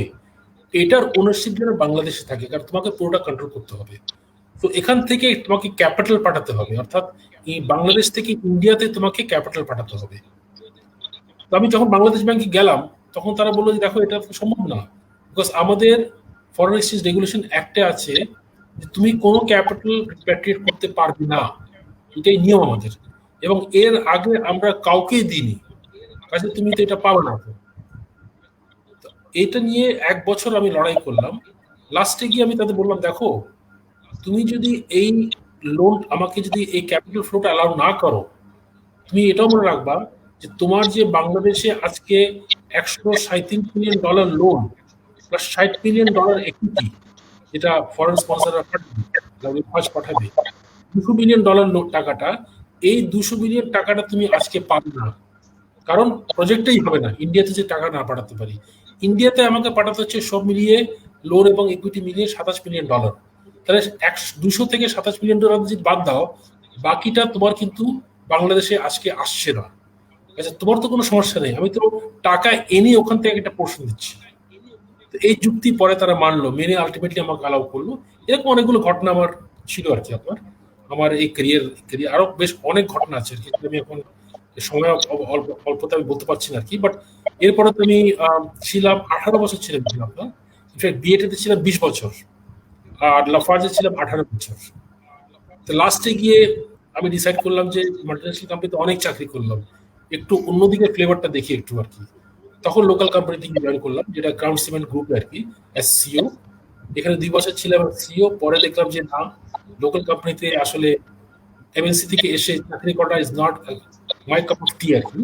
এটার ওনারশিপ যেন বাংলাদেশে থাকে, কারণ তোমাকে পুরোটা কন্ট্রোল করতে হবে। তো এখান থেকে তোমাকে ক্যাপিটাল পাঠাতে হবে, অর্থাৎ এই বাংলাদেশ থেকে ইন্ডিয়াতে তোমাকে ক্যাপিটাল পাঠাতে হবে। তো আমি যখন বাংলাদেশ ব্যাংকে গেলাম তখন তারা বললো যে দেখো, এটা তো সম্ভব না, বিকজ আমাদের ফরেন এক্সচেঞ্জ রেগুলেশন অ্যাক্টে আছে যে তুমি কোনো ক্যাপিটাল রিপ্যাট্রিয়েট করতে পারবে না, এটাই নিয়ম আমাদের, এবং এর আগে আমরা কাউকেই দিইনি, কাজে তুমি তো এটা পাবে না। তো এটা নিয়ে 1 বছর আমি লড়াই করলাম। লাস্টে গিয়ে আমি তাদের বললাম, দেখো তুমি যদি এই লোন আমাকে যদি এই ক্যাপিটাল ফ্লোটা অ্যালাউ না করো, তুমি এটাও মনে রাখবা যে তোমার যে বাংলাদেশে আজকে $137 million loan plus $60 million equity, যেটা ফরেন স্পন্সররা পাঠাবে, $200 মিলিয়ন টাকাটা, এই $200 মিলিয়ন টাকাটা তুমি আজকে পাবে না, কারণ প্রজেক্টটাই হবে না ইন্ডিয়াতে যে টাকা না পাঠাতে পারি। ইন্ডিয়াতে আমাকে পাঠাতে হচ্ছে সব মিলিয়ে লোন এবং ইকুইটি মিলিয়ে $27 মিলিয়ন। তাহলে 200 থেকে $27 মিলিয়ন যদি বাদ দাও, বাকিটা তোমার কিন্তু বাংলাদেশে আজকে আসছে না। আচ্ছা, তোমার তো কোনো সমস্যা নেই, আমি তো টাকা এনে ওখান থেকে একটা পোর্শন দিচ্ছি। তো এই যুক্তি পরে তারা মানলো, মেনে আলটিমেটলি আমাকে অ্যালাউ করলো। এরকম অনেকগুলো ঘটনা আমার ছিল আর কি। আমার এই ক্যারিয়ার আরো বেশ অনেক ঘটনা আছে আর কি, আমি এখন সময় অল্পতে আমি বলতে পারছি না আর কি। বাট এরপরে তো আমি ছিলাম 18 বছর ছিলাম আপনার, ইনফ্যাক্ট বিএটাতে ছিলাম 20 বছর, আর লাফার্জে ছিলাম 18 বছর। তো লাস্টে গিয়ে আমি ডিসাইড করলাম যে মাল্টিন্যাশনাল কোম্পানিতে অনেক চাকরি করলাম, একটু অন্যদিকে ফ্লেভারটা দেখি একটু আর কি। তখন লোকাল কোম্পানি থেকে জয়েন করলাম, যেটা গ্রাউন্ড সিমেন্ট গ্রুপে আর কি, এস সিও। এখানে 2 বছর ছিলাম সিও। পরে দেখলাম যে না, লোকাল কোম্পানিতে আসলে এমএনসি থেকে এসে চাকরি করা is not my cup of tea আর কি।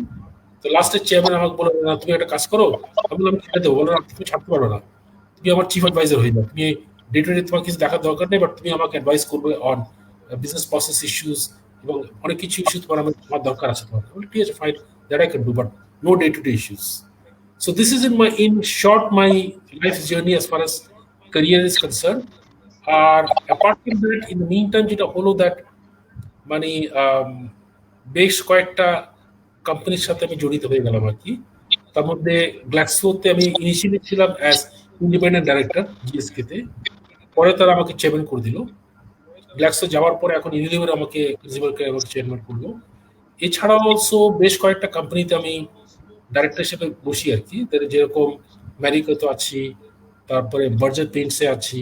তো লাস্টের চেয়ারম্যান আমাকে বলে, না তুমি একটা কাজ করো। আমি বললাম ছেড়ে দেবো। বলো না, তুমি ছাড়তে পারো না, তুমি আমার চিফ অ্যাডভাইজার হয়ে যাও, তুমি ডে টু ডে তোমার কিছু দেখার দরকার নেই, বাট তুমি আমাকে অ্যাডভাইস করবে অন বিজনেস প্রসেস ইস্যুস এবং অনেক কিছু ইস্যু তোমার দরকার আছে। তোমার ঠিক আছে, fine, that I can do, but no day to day issues. So this is in short my life journey as far as career is concerned. Apart from that, in the meantime, যেটা হলো that মানে বেশ কয়েকটা কোম্পানির সাথে আমি জড়িত হয়ে গেলাম আর কি। তার মধ্যে গ্ল্যাক্সোতে আমি ইনিশিয়ালি ছিলাম অ্যাজ ইন্ডিপেন্ডেন্ট ডাইরেক্টর জিএসকে তে, পরে তারা আমাকে চেয়ারম্যান করে দিল। গ্ল্যাক্সো যাওয়ার পরে এখন ইউনিলিভার আমাকে চেয়ারম্যান করলো। এছাড়াও অলসো বেশ কয়েকটা কোম্পানিতে আমি ডাইরেক্টর হিসেবে বসি আর কি, যেরকম ম্যারিকোতে আছি, তারপরে বার্জার পেইন্টসে আছি,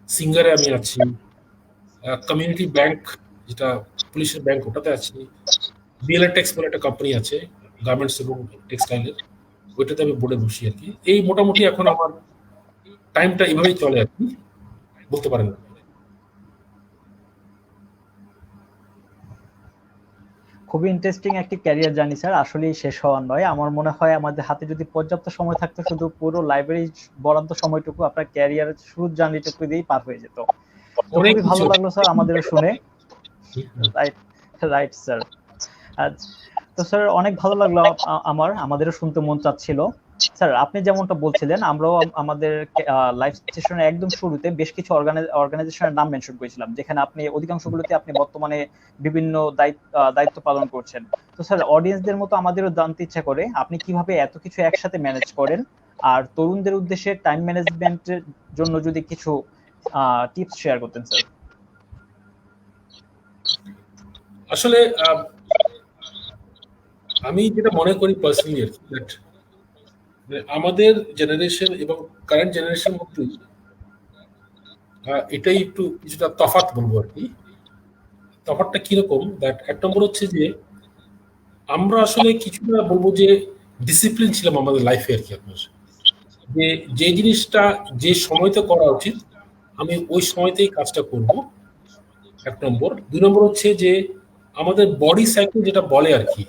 সিঙ্গারে আমি আছি, কমিউনিটি ব্যাংক যেটা পুলিশের ব্যাংক ওটাতে আছি, বিএলআর টেক্স বলে একটা কোম্পানি আছে গার্মেন্টস এবং টেক্সটাইলের, ওইটাতে আমি বোর্ডে বসি আর কি। এই মোটামুটি এখন আমার টাইমটা এভাবেই চলে আর কি, বলতে পারেন। খুবই ইন্টারেস্টিং একটি ক্যারিয়ার জার্নি স্যার, আসলেই শেষ হওয়ার নয়। আমার মনে হয় আমাদের হাতে যদি পর্যাপ্ত সময় থাকতো, শুধু পুরো লাইব্রেরি বরাদ্দ সময়টুকু আপনার ক্যারিয়ারের শুরুর জার্নিটুকু দিয়েই পার হয়ে যেত। খুবই ভালো লাগলো স্যার আমাদের শুনে। Right sir. তো স্যার অনেক ভালো লাগলো, আমাদেরও শুনতে মন চাচ্ছিল। স্যার আপনি যেমনটা বলছিলেন, আমরাও আমাদের লাইভ সেশনের একদম শুরুতে বেশ কিছু অর্গানাইজেশনের নাম মেনশন করেছিলাম, যেখানে আপনি অধিকাংশগুলোতে আপনি বর্তমানে বিভিন্ন দায়িত্ব পালন করছেন। তো স্যার অডিয়েন্সদের মতো আমাদেরও জানতে ইচ্ছা করে আপনি কিভাবে এত কিছু একসাথে ম্যানেজ করেন, আর তরুণদের উদ্দেশ্যে টাইম ম্যানেজমেন্টের জন্য যদি কিছু টিপস শেয়ার করতেন স্যার। আসলে আমি যেটা মনে করি পার্সোনালি আর কি, আমাদের জেনারেশন এবং কারেন্ট জেনারেশন মধ্যে এটাই একটু কিছুটা তফাৎ বলবো আর কি। তফাৎটা কিরকম, দ্যাট এক নম্বর হচ্ছে যে আমরা আসলে কিছুটা বলবো যে ডিসিপ্লিন ছিলাম আমাদের লাইফে আর কি। আপনার যে যে জিনিসটা যে সময়তে করা উচিত আমি ওই সময়তেই কাজটা করব, এক নম্বর। দুই নম্বর হচ্ছে যে আমাদের বডি সাইকেল যেটা বলে আর কি,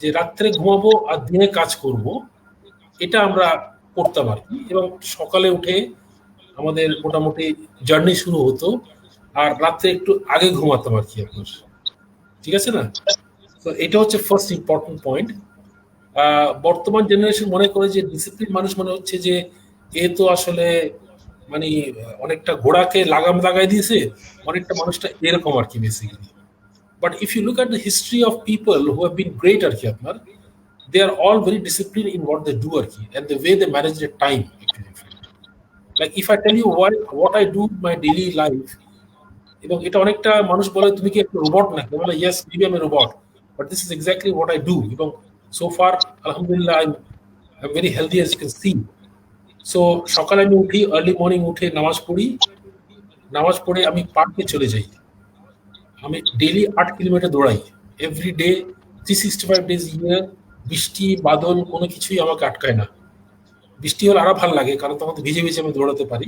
যে রাত্রে ঘুমাবো আর দিনে কাজ করব, এটা আমরা করতাম আর কি। এবং সকালে উঠে আমাদের মোটামুটি জার্নি শুরু হতো, আর রাত্রে একটু আগে ঘুমাতাম আর কি আপনার, ঠিক আছে না? তো এটা হচ্ছে ফার্স্ট ইম্পর্টেন্ট পয়েন্ট। বর্তমান জেনারেশন মনে করে যে ডিসিপ্লিন মানুষ মনে হচ্ছে যে এ তো আসলে মানে অনেকটা ঘোড়াকে লাগাম লাগাই দিয়েছে, অনেকটা মানুষটা এরকম আর কি basically. But if you look at the history of people who have been great আর কি আপনার, they are all very disciplined in what they do আর কি, and the way they manage their time actually. Like if I tell you what I do in my daily life, এবং এটা অনেকটা মানুষ বলে তুমি কি একটা রোবট নাকি, বলে yes maybe I'm a robot, but this is exactly what I do. এবং so far alhamdulillah I'm very healthy as you can see. So সকালে আমি উঠি, আর্লি মর্নিং উঠে নামাজ পড়ি, নামাজ পড়ে আমি পার্কে চলে যাই, আমি ডেইলি 8 কিলোমিটার দৌড়াই এভরি ডে 365 ডেজ ইয়ার। বৃষ্টি বাদল কোনো কিছুই আমাকে আটকায় না। বৃষ্টি হলে আরো ভালো লাগে, কারণ তখন তো ভিজে ভিজে আমি দৌড়াতে পারি।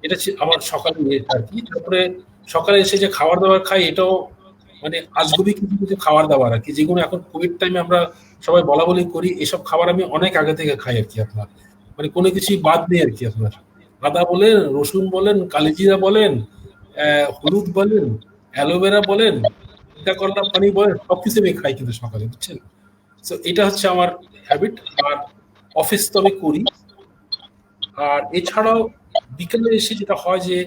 এটা হচ্ছে আমার সকালে আর কি। তারপরে সকালে এসে যে খাবার দাবার খাই, এটাও মানে আজগুবি কিছু কিছু খাবার দাবার আর কি, যেগুলো এখন কোভিড টাইমে আমরা সবাই বলা বলি করি, এসব খাবার আমি অনেক আগে থেকে খাই আর কি আপনার। মানে কোনো কিছুই বাদ নেই আর কি আপনার। আদা বলেন, রসুন বলেন, কালিজিরা বলেন, হলুদ বলেন, অ্যালোভেরা বলেন, চিন্তা করলাম পানি বলেন, সবকিছু আমি খাই কিন্তু সকালে, বুঝছেন? তো এটা হচ্ছে আমার হ্যাবিট। আর অফিস তো আমি করি। আর এছাড়াও বিকেলে এসে যেটা হয় যে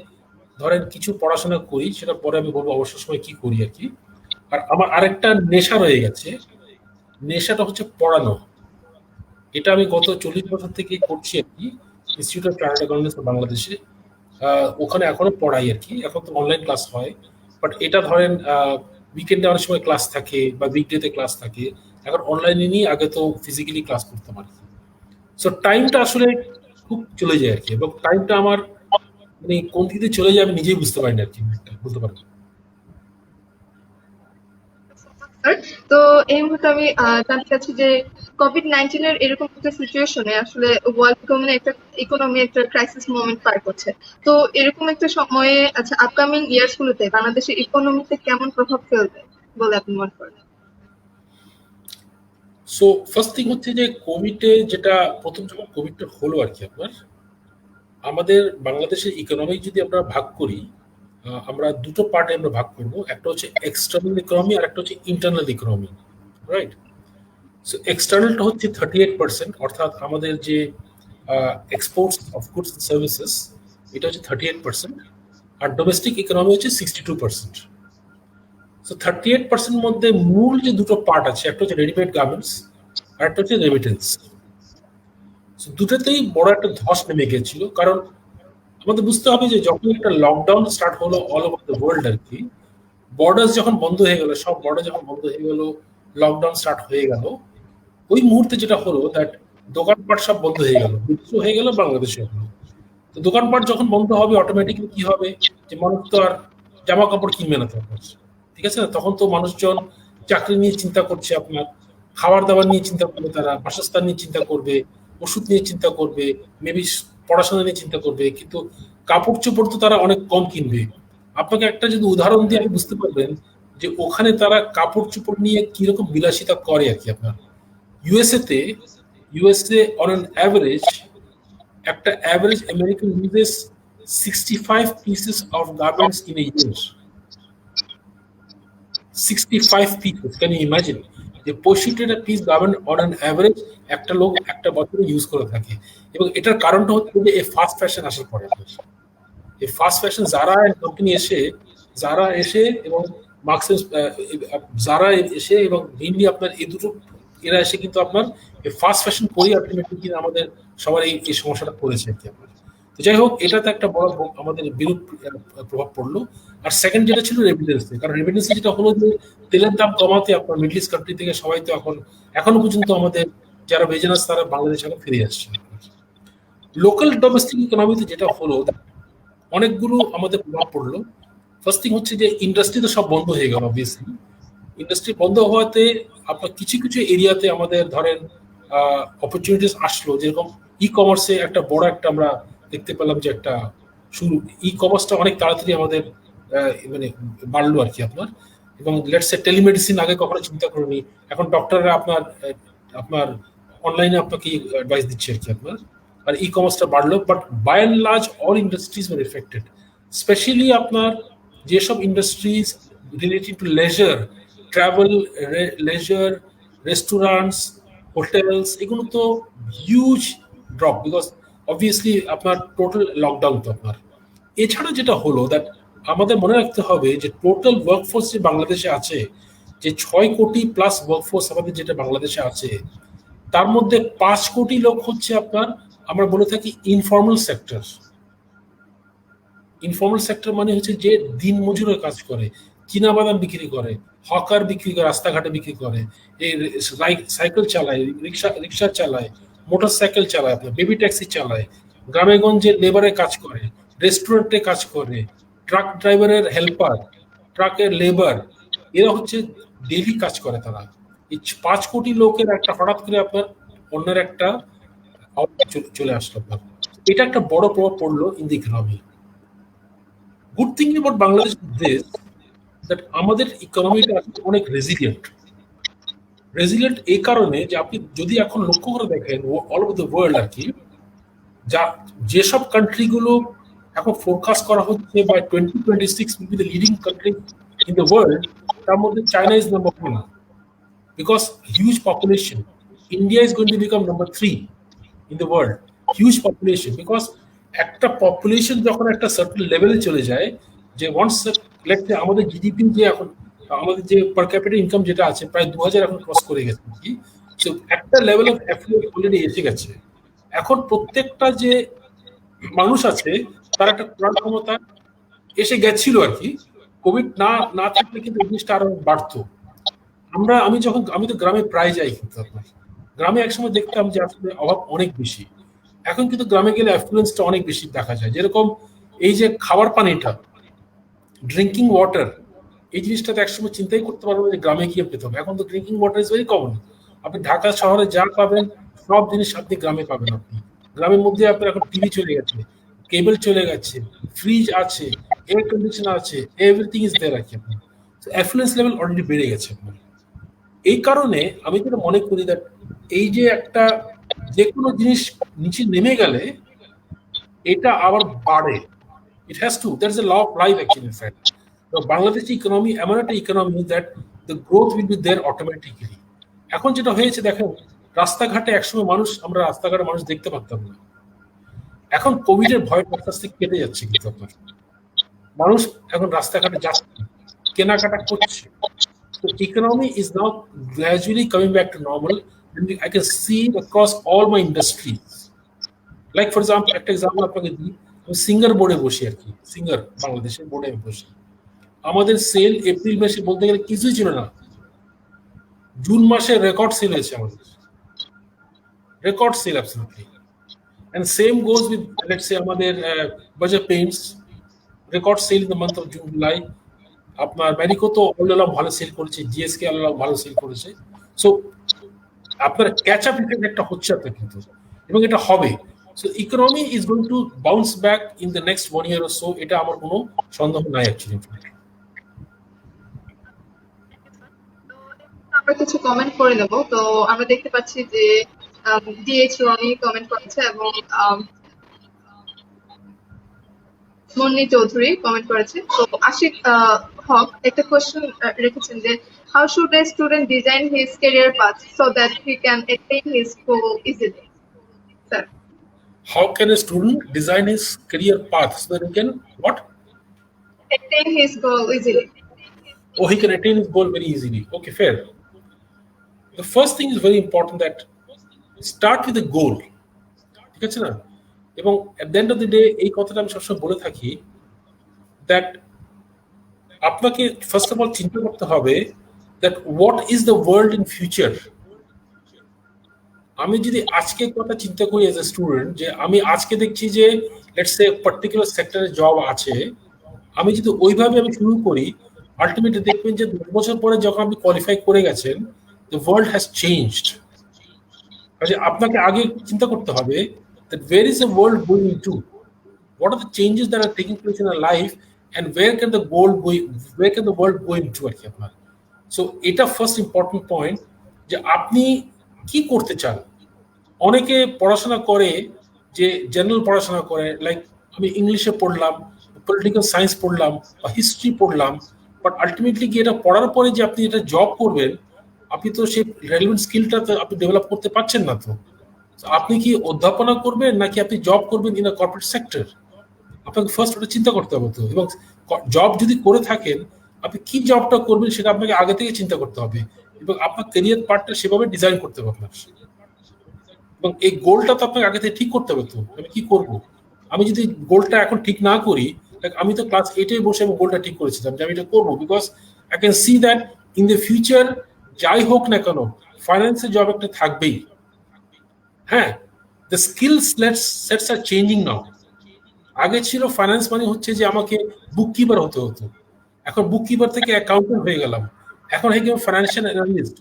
ধরেন কিছু পড়াশোনা করি, সেটা পরে আমি বলবো অবসর সময় কি করি আর কি। আর আমার আরেকটা নেশা রয়ে গেছে, নেশাটা হচ্ছে পড়ানো। এটা আমি গত 40 বছর থেকে করছি আর কি, ইনস্টিটিউট অফ চার্টার্ড অ্যাকাউন্ট্যান্টস বাংলাদেশে। ওখানে এখনো পড়াই আর কি, এখন তো অনলাইন ক্লাস হয়। বাট এটা ধরেন উইকেন্ডে অনেক সময় ক্লাস থাকে বা উইকডেতে ক্লাস থাকে, এখন অনলাইনে নিয়ে, আগে তো ফিজিক্যালি ক্লাস করতাম আর কি। সো টাইমটা আসলে খুব চলে যায় আর কি, এবং টাইমটা আমার মানে কোন দিকে চলে যায় আমি নিজেই বুঝতে পারি না আর কি, বলতে পারবো। তো এই মুহূর্তে আমি জানতে চাচ্ছি যে কোভিড-19 এর এরকম একটা সিচুয়েশনে আসলে ওয়ার্ল্ড ইকোনমি একটা ক্রাইসিস মোমেন্ট পার করছে। তো এরকম একটা সময়ে আচ্ছা আপকামিং ইয়ার্স গুলোতে বাংলাদেশের ইকোনমিতে কেমন প্রভাব ফেলবে বলে আপনি মনে করেন? সো ফার্স্ট থিং হচ্ছে যে কোভিডে যেটা প্রথম যখন কোভিডটা হলো আর কি আপনার, আমাদের বাংলাদেশের ইকোনমি যদি আমরা ভাগ করি, আমরা দুটো পার্টে আমরা ভাগ করবো। একটা হচ্ছে এক্সটার্নাল ইকোনমি আর একটা হচ্ছে ইন্টারনাল ইকোনমি, রাইট? সো এক্সটার্নালটা হচ্ছে 38%, অর্থাৎ আমাদের যে exports of goods and services, এটা হচ্ছে 38%। আর ডোমেস্টিক ইকোনমি হচ্ছে 62%। সো 38% মধ্যে মূল যে দুটো পার্ট আছে, একটা হচ্ছে রেডিমেড গার্মেন্টস আর একটা হচ্ছে রেমিটেন্স। দুটোতেই বড় একটা ধস নেমে গেছিল। কারণ আমাদের বুঝতে হবে যে যখন একটা লকডাউন স্টার্ট হলো অল ওভার দ্য ওয়ার্ল্ড আর কি, বর্ডার যখন বন্ধ হয়ে গেল, সব বর্ডার যখন বন্ধ হয়ে গেল, লকডাউন স্টার্ট হয়ে গেল, ওই মুহূর্তে যেটা হলো দ্যাট দোকানপাট সব বন্ধ হয়ে গেল, বিদেশও হয়ে গেল, বাংলাদেশে হলো। তো দোকানপাট যখন বন্ধ হবে, অটোমেটিক্যালি কি হবে, যে মানুষ তো আর জামা কাপড় কিনবে না তখন, ঠিক আছে না? তখন তো মানুষজন চাকরি নিয়ে চিন্তা করছে, আপনার খাবার দাবার নিয়ে চিন্তা করবে, তারা বাসস্থান নিয়ে চিন্তা করবে, ওষুধ নিয়ে চিন্তা করবে, মেবি পড়াশোনা নিয়ে চিন্তা করবে, কিন্তু কাপড় চোপড় তো তারা অনেক কম কিনবে। আপনাকে একটা যদি উদাহরণ দিয়ে আপনি বুঝতে পারবেন যে ওখানে তারা কাপড় চোপড় নিয়ে কিরকম বিলাসিতা করে আর কি। আপনার ইউএসএ অন অ্যান অ্যাভারেজ, একটা average American uses 65 pieces of garments in a year. 65 pieces, can you imagine? যে 65টা piece garment on an average একটা লোক একটা বছরে ইউজ করে থাকে। এবং এটার কারণটা হচ্ছে যে এই ফাস্ট ফ্যাশন আসার পরে, এই ফাস্ট ফ্যাশন যারা কোম্পানি যারা এসে এবং মার্কস যারা এসে এবং মেইনলি আপনার এই দুটো এরা এসে কিন্তু আপনার এই ফাস্ট ফ্যাশন করি আলটিমেটলি কিন্তু আমাদের সবার এই সমস্যাটা পড়েছে আর কি আপনার। তো যাই হোক, এটাতে একটা বড় আমাদের বিরূপ প্রভাব পড়লো। আর সেকেন্ড যেটা ছিল রেমিটেন্স, কারণ রেমিটেন্স যেটা হলো যে তেলের দাম কমাতে আপনার মিডল ইস্ট কান্ট্রি থেকে সবাই তো এখনো পর্যন্ত আমাদের যারা বিজনেস তারা বাংলাদেশে এখন ফিরে আসছে। লোকাল ডোমেস্টিক ইকোনমিতে যেটা হলো, অনেকগুলো আমাদের প্রভাব পড়লো। ফার্স্ট থিং হচ্ছে যে ইন্ডাস্ট্রি তো সব বন্ধ হয়ে গেল অবভিয়াসলি। ইন্ডাস্ট্রি বন্ধ হওয়াতে আপনার কিছু কিছু এরিয়াতে আমাদের ধরেন অপরচুনিটিস আসলো, যেরকম ই কমার্সে একটা বড় একটা আমরা দেখতে পেলাম যে একটা শুরু, ই কমার্সটা অনেক তাড়াতাড়ি আমাদের মানে বাড়লো আর কি আপনার। এবং লেটস সে টেলিমেডিসিন আগে কখনো চিন্তা করিনি, এখন ডক্টররা আপনার আপনার অনলাইনে আপনাকে অ্যাডভাইস দিচ্ছে আর কি আপনার। আর ই কমার্সটা বাড়লো, but by and large all industries were affected. Specially আপনার যেসব industries related to leisure, travel, leisure, restaurants, hotels, এগুলো তো হিউজ ড্রপ, বিকজ অবভিয়াসলি আপনার টোটাল লকডাউন তো আপনার। এছাড়া যেটা হলো দ্যাট আমাদের মনে রাখতে হবে যে টোটাল ওয়ার্কফোর্স যে বাংলাদেশে আছে, যে 6 কোটি প্লাস ওয়ার্কফোর্স আমাদের যেটা বাংলাদেশে আছে, তার মধ্যে 5 কোটি লোক হচ্ছে আপনার, আমরা বলে থাকি ইনফর্মাল সেক্টর। ইনফর্মাল সেক্টর মানে হচ্ছে যে দিন মজুরের কাজ করে, চীনাবাদাম বিক্রি করে, হকার বিক্রি করে, রাস্তাঘাটে বিক্রি করে, এই সাইকেল চালায়, রিক্সা চালায়, মোটর সাইকেল চালায়, আপনার বেবি ট্যাক্সি চালায়, গ্রামে গঞ্জে লেবারে কাজ করে, রেস্টুরেন্টে কাজ করে, ট্রাক ড্রাইভারের হেল্পার, ট্রাকের লেবার, এরা হচ্ছে ডেইলি কাজ করে তারা। এই 5 কোটি লোকের একটা হঠাৎ করে আপনার অন্যের একটা চলে আসলো আপনার, এটা একটা বড় প্রভাব পড়লো in the economy. Good thing about Bangladesh this that আমাদের ইকোনমিটা অনেক রেজিলিয়েন্ট এই কারণে যে আপনি যদি এখন লক্ষ্য করে দেখেন অল ওভার দ্য ওয়ার্ল্ড আর কি, যা যেসব কান্ট্রিগুলো এখন ফোরকাস্ট করা হচ্ছে by 2026 will be the leading country in the world, তার মধ্যে China is number 1 because huge population. India is going to become number 3 in the world, huge population. Because একটা পপুলেশন যখন একটা সার্টেন লেভেলে চলে যায়, যে ওয়ান্স লেটস সে আমাদের জিডিপি যে এখন আমাদের যে পার ক্যাপিটাল ইনকাম যেটা আছে প্রায় 2000 এখন ক্রস করে গেছে কি, সো একটা লেভেল অফ অ্যাফ্লুয়েন্স অলরেডি এসে গেছে। এখন প্রত্যেকটা যে মানুষ আছে তার একটা ক্রয় ক্ষমতা এসে গেছিল আর কি। কোভিড না থাকলে কিন্তু এই জিনিসটা আরো বাড়তো। আমি তো গ্রামে প্রায় যাই, কিন্তু আপনার গ্রামে একসময় দেখতাম যে আসলে অভাব অনেক বেশি, এখন কিন্তু গ্রামে গেলে অ্যাফ্লুয়েন্সটা অনেক বেশি দেখা যায়। যেরকম এই যে খাবার পানিটা, ড্রিঙ্কিং ওয়াটার, এই জিনিসটা তো একসময় চিন্তাই করতে পারবো যে গ্রামে গিয়ে পেতে হবে। এখন তো drinking water is very common. আপনি ঢাকা শহরে যা পাবেন সব জিনিস আপনি গ্রামে পাবেন। আপনি গ্রামের মধ্যে আপনার এখন টিভি চলে গেছে, কেবল চলে গেছে, ফ্রিজ আছে, এয়ার কন্ডিশনার আছে, এভরিথিং ইজ দেয়ার আর কি। আপনি অ্যাফ্লুয়েন্স লেভেল অলরেডি বেড়ে গেছে আপনার। এই কারণে আমি যেটা মনে করি দ্যাট এই যে একটা যে কোনো জিনিস নিচে নেমে গেলে এটা আবার বাড়ে, it has to, that's a law of life actually. In fact তো বাংলাদেশি ইকোনমি এমন একটা economy that the growth will be there automatically. এখন যেটা হয়েছে দেখেন, রাস্তাঘাটে একসময় আমরা রাস্তাঘাটে মানুষ দেখতে পারতাম না, এখন কোভিড এর ভয় আস্তে আস্তে কেটে যাচ্ছে, কিন্তু আপনার মানুষ এখন রাস্তাঘাটে যাচ্ছে, কেনাকাটা করছে। So economy is now gradually coming back to normal, and I can see across all my industries. Like for example, একটা এক্সাম্পল আপনাকে দিই, আমি সিঙ্গার বোর্ডে বসি আর কি, সিঙ্গার বাংলাদেশের বোর্ডে আমি বসি। আমাদের সেল এপ্রিল মাসে বলতে গেলে কিছুই ছিল না, জুন মাসে রেকর্ড সেল হয়েছে আমাদের, record sale absolutely. And same goes with let's say আমাদের Berger paints, record sale in the month of June July. আপনার ম্যারিকো তো আল্লাহ ভালো সেল করেছে, জিএসকে আল্লাহ ভালো সেল করেছে। সো আপনার ক্যাচ আপ ইফেক্ট একটা হচ্ছে আপনার কিন্তু, এবং এটা হবে। So economy is going two bounce back in the next 1 year or so, এটা আমার কোনো সন্দেহ নাই অ্যাকচুয়ালি। আমরা কিছু কমেন্ট করে নেব। তো আমরা দেখতে পাচ্ছি যে ডিএইচ রনি কমেন্ট করেছে এবং মন্নি চৌধুরী কমেন্ট করেছে। তো আশিক হক একটা কোশ্চেন রেখেছেন যে how should a student design his career path so that he can attain his goal easily? Sir, How can a student design his career path so that he can what? attain his goal easily. Oh, he can attain his goal very easily. Okay, fair. The first thing is very important that start with a goal. ঠিক আছে না? এবং at the end of the day এই কথাটা আমি সবসময় বলে থাকি that আপনাকে ফার্স্ট অফ অল চিন্তা করতে হবে that what is the world in future. আমি যদি আজকে কথা চিন্তা করি এজ এ স্টুডেন্ট, যে আমি আজকে দেখছি যে লেটস সে পার্টিকুলার সেক্টরে জব আছে, আমি যদি ওইভাবে আমি শুরু করি, আলটিমেটলি দেখবেন যে 10 বছর পরে যখন আপনি কোয়ালিফাই করে গেছেন, দ্য ওয়ার্ল্ড হ্যাজ চেঞ্জড। কাজে আপনাকে আগে চিন্তা করতে হবে that where is the world going to, what are the changes that are taking place in our life, and where can the world go into আর কি আপনার। সো এটা ফার্স্ট ইম্পর্টেন্ট পয়েন্ট, যে আপনি কি করতে চান। অনেকে পড়াশোনা করে, যে জেনারেল পড়াশোনা করে, লাইক আমি ইংলিশে পড়লাম, পলিটিক্যাল সায়েন্স পড়লাম বা হিস্ট্রি পড়লাম, বাট আলটিমেটলি কি এটা পড়ার পরে যে আপনি এটা জব করবেন, আপনি তো সেই রেলিভেন্ট স্কিলটা তো আপনি ডেভেলপ করতে পারছেন না। তো আপনি কি অধ্যাপনা করবেন নাকি আপনি জব করবেন ইন আ কর্পোরেট সেক্টর, আপনাকে ফার্স্ট ওটা চিন্তা করতে হবে। তো এবং জব যদি করে থাকেন, আপনি কি জবটা করবেন সেটা আপনাকে আগে থেকে চিন্তা করতে হবে, এবং আপনার ক্যারিয়ার পার্টটা সেভাবে ডিজাইন করতে হবে আপনার। এবং এই গোলটা তো আপনাকে আগে থেকে ঠিক করতে হবে। তো আমি কি করব, আমি যদি গোলটা এখন ঠিক না করি, আমি তো ক্লাস 8-এ বসে আমি গোলটা ঠিক করেছিলাম যে আমি এটা করবো, because I can see that in the future যাই হোক না কেন ফাইন্যান্সের জব একটা থাকবেই। হ্যাঁ, the skill sets are changing now. আগে ছিল ফাইন্যান্স মানে হচ্ছে যে আমাকে বুক কিপার হতে হতো, এখন বুক কিপার থেকে অ্যাকাউন্টেন্ট হয়ে গেলাম, এখন হয়ে গেলাম ফাইন্যান্সিয়াল অ্যানালিস্ট।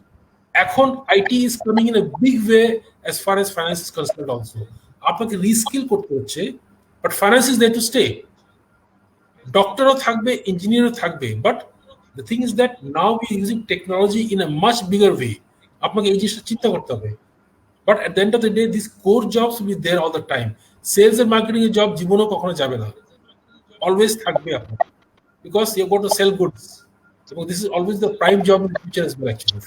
এখন IT is coming in a big way as far as finance is concerned also. আপনাকে রিস্কিল করতে হচ্ছে, but finance is there to stay. ডক্টরও থাকবে, ইঞ্জিনিয়ারও থাকবে, but the thing is that now we using technology in a much bigger way. আপনাকে এই জিনিসটা চিন্তা করতে হবে। But at the end of the day this core jobs will be there all the time. Sales and marketing এর জব জীবনেও কখনো যাবে না, অলওয়েজ থাকবে আপনার, because you got to sell goods, এবং this is always the prime job in the future as well actually.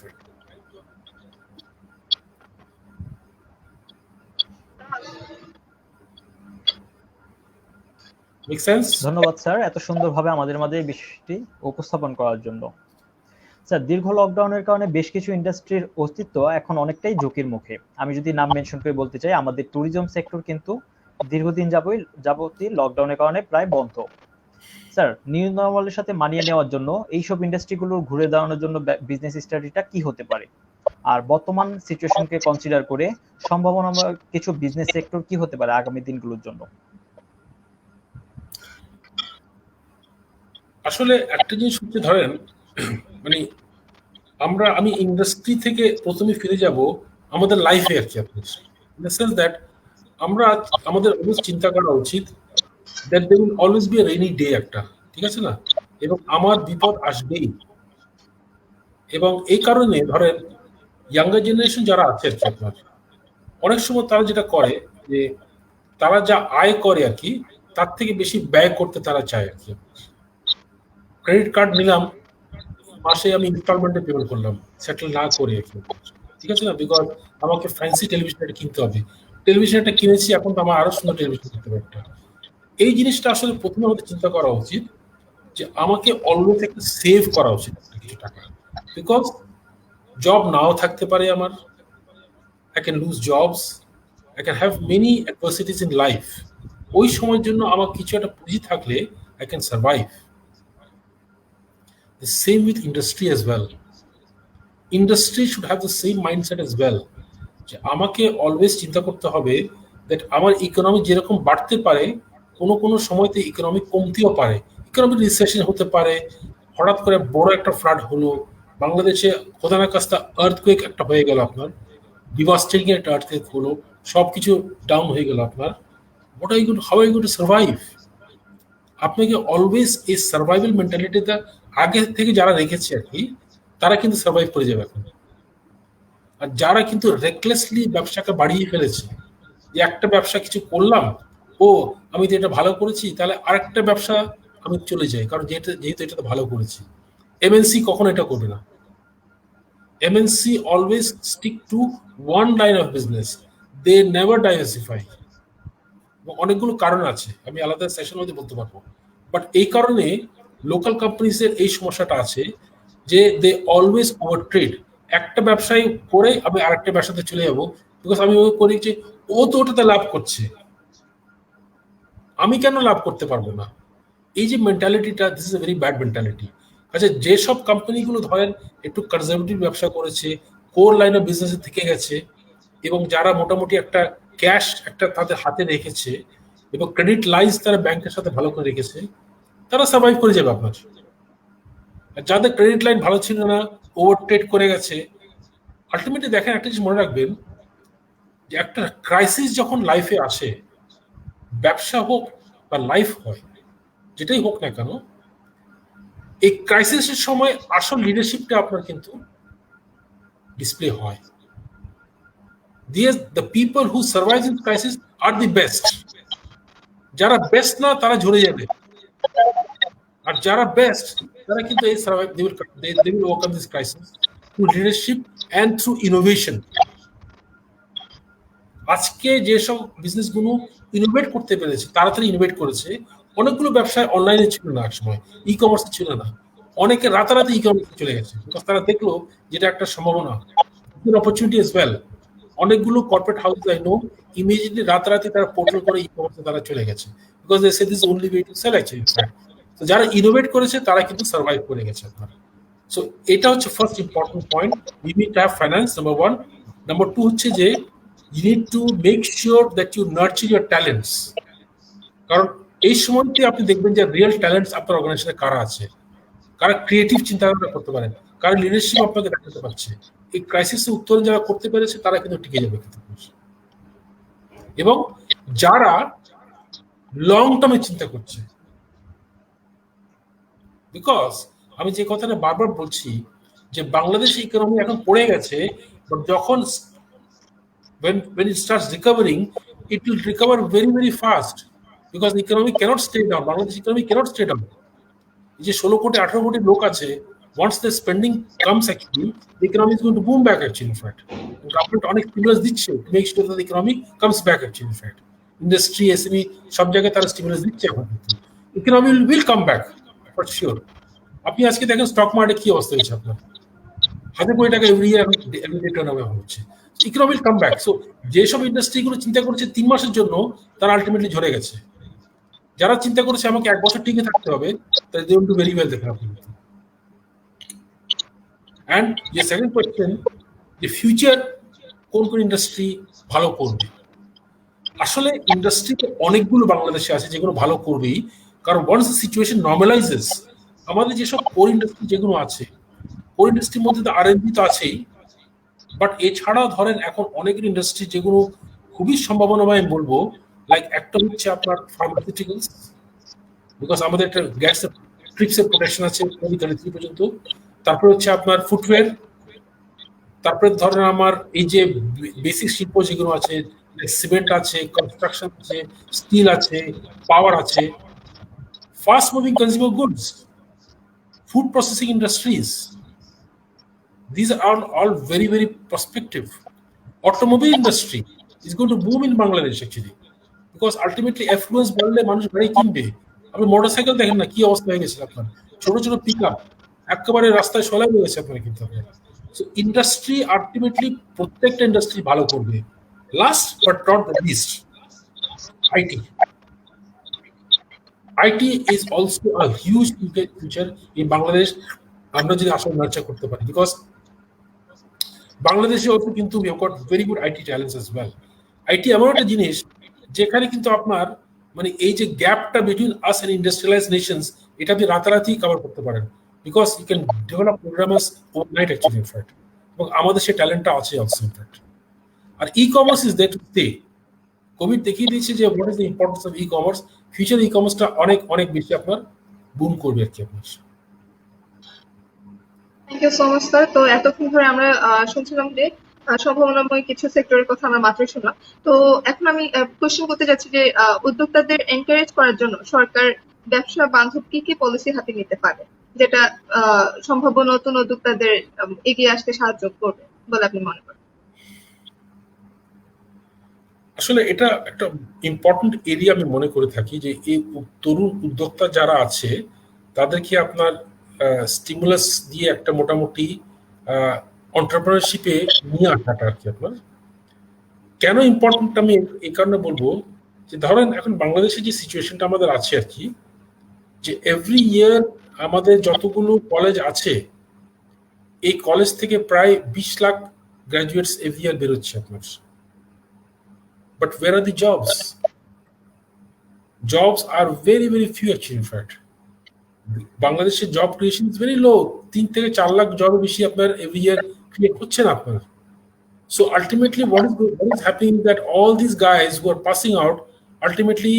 Make sense? ধন্যবাদ স্যার এত সুন্দরভাবে আমাদের মাঝে এই বিষয়টি উপস্থাপন করার জন্য। স্যার, দীর্ঘ লকডাউনের কারণে বেশ কিছু ইন্ডাস্ট্রির অস্তিত্ব এখন অনেকটাই ঝুঁকির মুখে। আমি যদি নাম মেনশন করে বলতে চাই, আমাদের ট্যুরিজম সেক্টর কিন্তু দীর্ঘদিন যাবতীয় লকডাউনের কারণে প্রায় বন্ধ। স্যার, নিউ নরমালের সাথে মানিয়ে নেওয়ার জন্য এইসব ইন্ডাস্ট্রিগুলোর ঘুরে দাঁড়ানোর জন্য বিজনেস স্ট্র্যাটেজিটা কি হতে পারে, আর বর্তমান সিচুয়েশনকে কনসিডার করে সম্ভাবনা কিছু বিজনেস সেক্টর কি হতে পারে আগামী দিনগুলোর জন্য? আসলে একটা জিনিস হচ্ছে, ধরেন মানে আমি ইন্ডাস্ট্রি থেকে প্রথমে ফিরে যাব আমাদের লাইফে আর কি, আপনার ইন দ্য সেন্স দ্যাট আমাদের অলওয়েজ চিন্তা করা উচিত that there will always be a rainy day একটা, ঠিক আছে না, এবং আমার বিপদ আসবেই। এবং এই কারণে ধরেন ইয়াঙ্গার জেনারেশন যারা আছে আর কি, আপনার অনেক সময় তারা যেটা করে যে তারা যা আয় করে আর কি, তার থেকে বেশি ব্যয় করতে তারা চায় আর কি। ক্রেডিট কার্ড নিলাম, মাসে আমি ইনস্টলমেন্টে পেমেন্ট করলাম, সেটেল না করে আর কি, ঠিক আছে না, বিকজ আমাকে ফ্যান্সি টেলিভিশন একটা কিনতে হবে। টেলিভিশনটা কিনেছি, এখন তো আমার আরো সুন্দর টেলিভিশন কিনতে হবে একটা। এই জিনিসটা আসলে প্রথমে আমাদের চিন্তা করা উচিত যে আমাকে অলওয়েজ একটা সেভ করা উচিত কিছু টাকা, বিকজ জব নাও থাকতে পারে আমার, I can lose jobs, I can have many adversities in life. ওই সময়ের জন্য আমার কিছু একটা পুঁজি থাকলে I can survive. The same with industry as well. Industry should have the same mindset as well. যে আমাকে অলওয়েজ চিন্তা করতে হবে দ্যাট আমার ইকোনমি যেরকম বাড়তে পারে, কোনো সময়তে ইকোনমি কমতেও পারে, ইকোনমিক রিসেশন হতে পারে, হঠাৎ করে বড় একটা ফ্লাড হলো, বাংলাদেশে কোথাও না কাছটা আর্থকুয়েক একটা হয়ে গেল, আপনার ডিভাস্টেটিং একটা আর্থকুয়েক হলো, সবকিছু ডাউন হয়ে গেল আপনার, how are you going to survive? আপনাকে অলওয়েজ এই সার্ভাইভাল মেন্টালিটিটা আগে থেকে যারা রেখেছে আর কি, তারা কিন্তু সার্ভাইভ করে যাবে এখন। আর যারা কিন্তু রেকলেসলি ব্যবসাকে বাড়িয়ে ফেলেছে, যে একটা ব্যবসা কিছু করলাম, আমি তো এটা ভালো করেছি, তাহলে আরেকটা ব্যবসা আমি চলে যাই, কারণ যেহেতু এটা ভালো করেছি। এমএনসি কখনো এটা করবে না। MNC always stick to one line of business, they never diversify. অনেকগুলো কারণ আছে, আমি আলাদা সেশন মধ্যে বলতে পারবো, বাট এই কারণে লোকাল কোম্পানিজের এই সমস্যাটা আছে যে দে অলওয়েজ ওভার ট্রেড। একটা ব্যবসায় করে আমি আরেকটা ব্যবসাতে চলে যাবো, বিকজ আমি করি যে ও তো ওটাতে লাভ করছে, আমি কেন লাভ করতে পারবো না? এই যে মেন্টালিটিটা, this is a very bad mentality. আচ্ছা, যেসব কোম্পানিগুলো ধরেন একটু কনজারভেটিভ ব্যবসা করেছে, কোর লাইন অফ বিজনেসে থেকে গেছে, এবং যারা মোটামুটি একটা ক্যাশ একটা তাদের হাতে রেখেছে এবং ক্রেডিট লাইন্স তারা ব্যাংকের সাথে ভালো করে রেখেছে, তারা সার্ভাইভ করে যাবে আপনার। আর যাদের ক্রেডিট লাইন ভালো ছিল না, ওভার ট্রেড করে গেছে, আলটিমেটলি দেখেন একটা জিনিস মনে রাখবেন যে একটা ক্রাইসিস যখন লাইফে আসে, ব্যবসা হোক বা লাইফ হয়, যেটাই হোক না কেন, এই ক্রাইসিসের সময় আসল লিডারশিপটা আপনার কিন্তু ডিসপ্লে হয়। The people who survive in crisis are the best. যারা বেস্ট না তারা ঝরে যাবে, আর যারা বেস্ট তারা কিন্তু এই survive they will overcome this crisis through leadership and through innovation. আজকে যেসব বিজনেসগুলো ইনোভেট করতে পেরেছে, তাড়াতাড়ি ইনোভেট করেছে, অনেকগুলো ব্যবসায় অনলাইনে ছিল না, এক সময় ই কমার্সে ছিল না, অনেকে রাতারাতি ই কমার্সে চলে গেছে, বিকজ তারা দেখলো যেটা একটা সম্ভাবনা, অপরচুনিটি এজ ওয়েল। অনেকগুলো corporate house I know immediately রাতারাতি তারা পোর্টাল করে ই কমার্সে তারা চলে গেছে, because they say this only way to sell actually. তো যারা ইনোভেট করেছে তারা কিন্তু সার্ভাইভ করে গেছে আপনারা। সো এটা হচ্ছে first important point, we need to have finance, number one. Number two হচ্ছে যে you need to make sure that you nurture your talents, কারণ এই সময়তে আপনি দেখবেন যে রিয়েল ট্যালেন্টস আপনার অর্গানাইজেশনে কারা আছে, কারা ক্রিয়েটিভ চিন্তাভাবনা করতে পারেন, কারা লিডারশিপ আপনাকে দেখাতে পারছে। এই ক্রাইসিসে উত্তরণ যারা করতে পেরেছে তারা কিন্তু টিকে যাবে কিন্তু। এবং যারা লং টার্মে চিন্তা করছে, বিকজ আমি যে কথাটা বারবার বলছি যে বাংলাদেশ ইকোনমি এখন পড়ে গেছে, বাট যখন when it starts recovering, it will recover very very fast, because the economy cannot stay down. Bangladesh economy cannot stay down. যে 16 কোটি 18 কোটি লোক আছে, once the spending comes actually, the economy is going to boom back actually in fact. Government অনেক stimulus দিচ্ছে to make sure that the economy comes back actually in fact. Industry, SME সব জায়গায় তারা stimulus দিচ্ছে এখন। Economy will come back for sure. আপনি আজকে দেখেন স্টক মার্কেটে কি অবস্থা হয়েছে আপনার, 1,000 কোটি টাকা এভরি ইয়ার রিটার্ন হচ্ছে। Economy will come back. So যেসব ইন্ডাস্ট্রিগুলো চিন্তা করেছে 3 মাসের জন্য, তারা আলটিমেটলি ঝরে গেছে। যারা চিন্তা করেছে আমাকে 1 বছর টিকে থাকতে হবে, তারা they will do very well, দেখেন আপনি। এন্ড যে সেকেন্ড কোয়েশ্চেন, যে ফিউচার কোন কোন ইন্ডাস্ট্রি ভালো করবে, আসলে ইন্ডাস্ট্রিতে অনেকগুলো বাংলাদেশে আছে যেগুলো ভালো করবেই, কারণ ওয়ান্স দ্য সিচুয়েশন নর্মালাইজেস, আমাদের যেসব কোর ইন্ডাস্ট্রি যেগুলো আছে, কোর ইন্ডাস্ট্রির মধ্যে তো আর&ডি তো আছেই, বাট এছাড়াও ধরেন এখন অনেক ইন্ডাস্ট্রি যেগুলো খুবই সম্ভাবনাময় আমি বলবো, লাইক একটা হচ্ছে আপনার ফার্মাসিউটিক্যালস, বিকজ আমাদের একটা গ্যাস ট্রিপসের প্রোটেকশন আছে 2033 পর্যন্ত। তারপরে হচ্ছে আপনার ফুটওয়্যার, তারপরে ধরেন আমার এই যে বেসিক শিল্প যেগুলো আছে, সিমেন্ট আছে, কনস্ট্রাকশন আছে, স্টিল আছে, পাওয়ার আছে, fast moving consumer goods, food processing industries, these are all very very prospective. Automobile industry is going to boom in Bangladesh actually, because ultimately affluence বাড়লে মানুষ গাড়ি কিনবে। আপনি মোটরসাইকেল দেখেন না কি অবস্থা হয়ে গেছে আপনার, ছোট ছোট পিকআপ একেবারে রাস্তায় সলাই হয়ে গেছে আপনার কিন্তু। সো ইন্ডাস্ট্রি আলটিমেটলি প্রত্যেকটা ইন্ডাস্ট্রি ভালো করবে। Last but not the least, IT. IT is also a huge future in Bangladesh, আমরা যদি আসলে নার্চার করতে পারি, বিকজ বাংলাদেশে অত কিন্তু we have got very good IT talents as well. IT এমন একটা জিনিস যেখানে কিন্তু আপনার মানে এই যে গ্যাপটা between us and industrialized nations, এটা আপনি রাতারাতি কভার করতে পারেন, because you can develop programmers overnight actually in fact, এবং আমাদের সেই ট্যালেন্টটা আছে অলসো ইনফ্যাক্ট। আর e commerce is there to stay. Covid দেখিয়ে দিয়েছে যে what is the importance of e commerce. Future e কমার্সটা অনেক অনেক বেশি আপনার বুম করবে আর কি আপনার। Thank you so much sir. তো এতক্ষণ ধরে আমরা শুনছিলাম যে সম্ভাবনাময় কিছু সেক্টরের কথা আমরা মাত্রই শুনলাম। তো এখন আমি কোশ্চেন করতে যাচ্ছি যে উদ্যোক্তাদের এনকারেজ করার জন্য সরকার ব্যবসা বান্ধব কি কি পলিসি হাতে নিতে পারে, যেটা সম্ভাব্য নতুন উদ্যোক্তাদের এগিয়ে আসতে সাহায্য করবে বলে আপনি মনে করেন? আসলে এটা একটা ইম্পর্টেন্ট এরিয়া আমি মনে করে থাকি, যে এই তরুণ উদ্যোক্তা যারা আছে তাদেরকে আপনার স্টিমুলাস দিয়ে একটা মোটামুটি এন্টারপ্রেনারশিপে নিয়ে আসাটা আর কি আপনার। কেন ইম্পর্টেন্ট আমি এই কারণে বলবো, যে ধরেন এখন বাংলাদেশে যে সিচুয়েশনটা আমাদের আছে আর কি, যে এভরি ইয়ার আমাদের যতগুলো কলেজ আছে, এই কলেজ থেকে প্রায় 20 লাখ গ্রাজুয়েটস এভরি ইয়ার বেরোচ্ছে আপনার। but where are the jobs? Jobs are very very few actually, in fact. বাংলাদেশের job creation is very low, 3 থেকে 4 লাখ জবের বেশি আপনার এভরি ইয়ার ক্রিয়েট হচ্ছে না আপনার। So ultimately, what is happening is that all these guys who are passing out, ultimately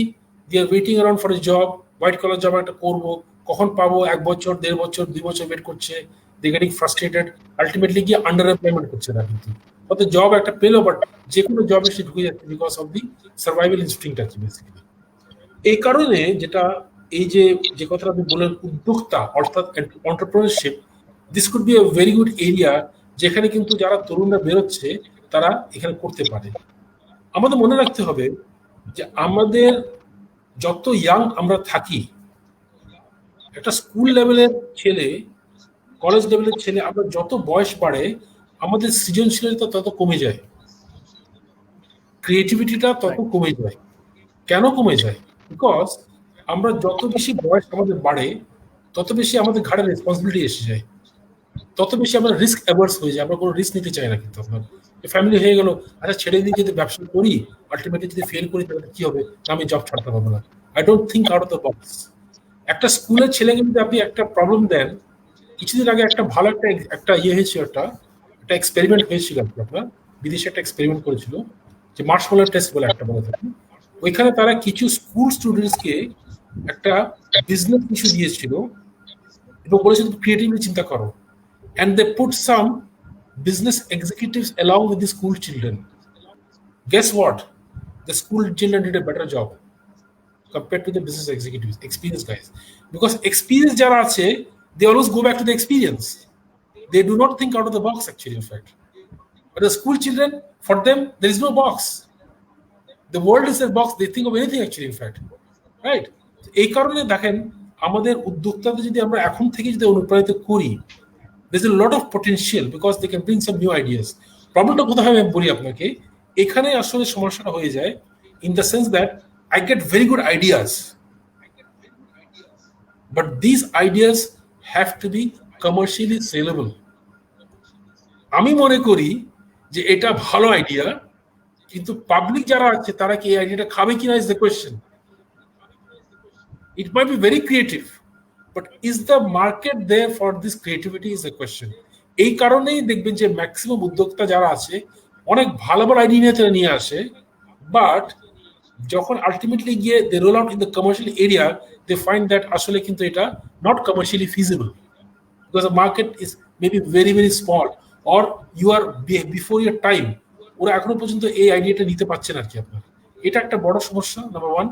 they are waiting around for a job, white collar job একটা করবো, কখন পাবো, 1 বছর 1.5 বছর 2 বছর ওয়েট করছে, they getting frustrated, ultimately গিয়ে আন্ডার এমপ্লয়মেন্ট করছে না কিন্তু। হয়তো জব একটা পেলো, বাট যে কোনো জবে সে ঢুকে যাচ্ছে because of the survival instinct আছে বেসিক্যালি। এই কারণে যেটা এই যে কথাটা আপনি বললেন উদ্যোক্তা অর্থাৎ entrepreneurship, this could B a very good area যেখানে কিন্তু যারা তরুণরা বেরোচ্ছে তারা এখানে করতে পারে। আমাদের মনে রাখতে হবে যে আমাদের যত ইয়াং আমরা থাকি, একটা স্কুল লেভেলের ছেলে, কলেজ লেভেলের ছেলে, আমরা যত বয়স বাড়ে আমাদের সৃজনশীলতা তত কমে যায়, ক্রিয়েটিভিটিটা তত কমে যায়। কেন কমে যায়? বিকজ আমরা যত বেশি বয়স আমাদের বাড়ে তত বেশি আমাদের ঘাড়ে রেসপন্সিবিলিটি এসে যায়, তত বেশি আমরা রিস্ক অ্যাভার্স হয়ে যায়, আমরা কোনো রিস্ক নিতে চাই না। কিন্তু আপনার ফ্যামিলি হয়ে গেল, আচ্ছা ছেড়ে দিয়ে যদি ব্যবসা করি, আলটিমেটলি যদি ফেল করি তাহলে কি হবে, আমি জব ছাড়তে পারবো না। I don't think out of the box. একটা স্কুলের ছেলেকে যদি আপনি একটা প্রবলেম দেন, কিছুদিন আগে একটা ভালো একটা হয়েছিল, একটা এক্সপেরিমেন্ট হয়েছিল আপনার বিদেশে, একটা এক্সপেরিমেন্ট করেছিল যে মার্শমেলো টেস্ট বলে একটা বলে থাকে। ওইখানে তারা কিছু স্কুল স্টুডেন্টসকে একটা বিজনেস ইস্যু দিয়েছিল এবং বলেছিল ক্রিয়েটিভলি চিন্তা করো, and they put some business executives along with the school children. Guess what? The school children did a better job compared to the business executives, experienced guys. Because experienced jara ache, they always go back to the experience. They do not think out of the box actually, in fact. But the school children, for them, there is no box. The world is a box. They think of anything actually, in fact. Right? এই কারণে দেখেন আমাদের উদ্যোক্তাদের যদি আমরা এখন থেকে যদি অনুপ্রাণিত করি, there's a lot of potential because they can bring some new ideas. প্রবলেমটা কোথায় আমি বলি আপনাকে, এখানে আসলে সমস্যাটা হয়ে যায় in the sense that I get very good ideas, but these ideas have to be commercially saleable. আমি মনে করি যে এটা ভালো আইডিয়া, কিন্তু পাবলিক যারা আছে তারা কি এই আইডিয়াটা খাবে কিনা is the question. It might be very creative, but is the market there for this creativity is the question. এই কারণেই দেখবেন যে ম্যাক্সিমাম উদ্যোক্তা যারা আছে অনেক ভালো ভালো আইডিয়া নিয়ে আসে, বাট যখন আলটিমেটলি গিয়ে they roll out in the commercial area, they find that আসলে কিন্তু এটা not commercially feasible, because the market is maybe very very small, or you are before your time. ওরা এখনো পর্যন্ত এই আইডিয়াটা নিতে পারছেন আর কি আপনার। এটা একটা বড় সমস্যা। নাম্বার ওয়ান,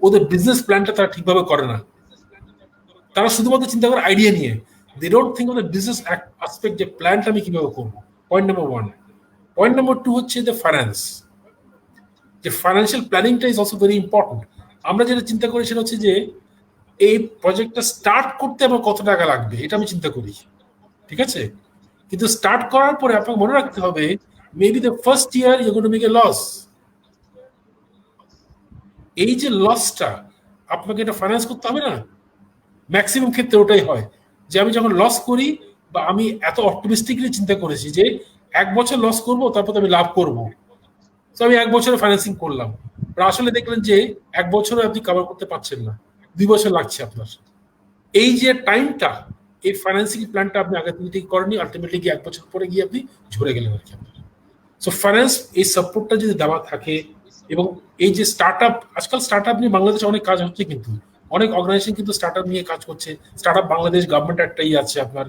ওদের বিজনেস প্ল্যানটা তারা ঠিকভাবে করে না, তারা শুধুমাত্র চিন্তা করে আইডিয়া নিয়ে, they don't think of the business aspect, যে প্ল্যানটা আমি কিভাবে করবো। Point number one. Point number two হচ্ছে দ্য ফাইন্যান্স, যে ফাইন্যান্সিয়াল প্ল্যানিংটা ইজ অলসো ভেরি ইম্পর্টেন্ট। আমরা যেটা চিন্তা করি সেটা হচ্ছে যে এই প্রজেক্টটা স্টার্ট করতে আমার কত টাকা লাগবে, এটা আমি চিন্তা করি, ঠিক আছে, কিন্তু স্টার্ট করার পরে আপনাকে মনে রাখতে হবে maybe the first year you going to make a loss. এই যে লসটা আপনাকে এটা ফাইন্যান্স করতে হবে না, ম্যাক্সিমাম ক্ষেত্রে ওটাই হয় যে আমি যখন লস করি বা আমি এত অপটিমিস্টিকলি চিন্তা করেছি যে 1 বছর লস করবো তারপর আমি লাভ করবো, তো আমি 1 বছরে ফাইন্যান্সিং করলাম, আসলে দেখলেন যে 1 বছরে আপনি কভার করতে পারছেন না, 2 বছর লাগছে আপনার। এই যে টাইমটা, এই ফাইন্যান্সিং প্ল্যানটা আপনি আগে থেকে করেনি, আলটিমেটলি গিয়ে 1 বছর পরে গিয়ে আপনি ঝরে গেলেন আর কি। সো ফাইন্যান্স এই সাপোর্টটা যদি দেওয়া থাকে, এবং এই যে স্টার্ট আপ, আজকাল স্টার্ট আপ নিয়ে বাংলাদেশে অনেক কাজ হচ্ছে, কিন্তু অনেক অর্গানাইজেশন কিন্তু স্টার্ট আপ নিয়ে কাজ করছে। স্টার্ট আপ বাংলাদেশ গভর্নমেন্ট একটাই আছে আপনার,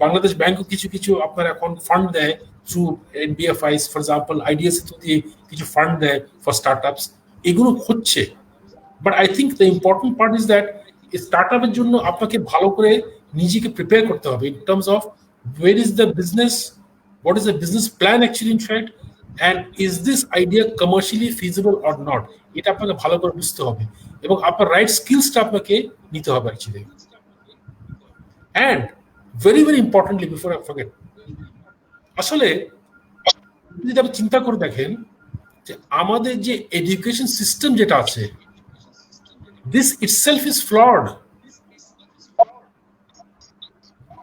বাংলাদেশ ব্যাংকও কিছু কিছু আপনার এখন ফান্ড দেয় থ্রু এনবিএফআইস, ফর এক্সাম্পল আইডিএস দিয়ে কিছু ফান্ড দেয় ফর স্টার্ট আপস, এগুলো হচ্ছে। But I think the important part is that start আপের জন্য আপনাকে ভালো করে নিজেকে প্রিপেয়ার করতে হবে in terms of where is the business, what is the business plan actually in fact, and is this idea commercially feasible or not, এটা আপনাকে ভালো করে বুঝতে হবে এবং আপনার রাইট স্কিলসটা আপনাকে নিতে হবে actually. And very very importantly before I forget, আসলে যদি আপনি চিন্তা করে দেখেন যে আমাদের যে এডুকেশন সিস্টেম যেটা আছে, দিস ইটসেলফ ইজ ফ্লড।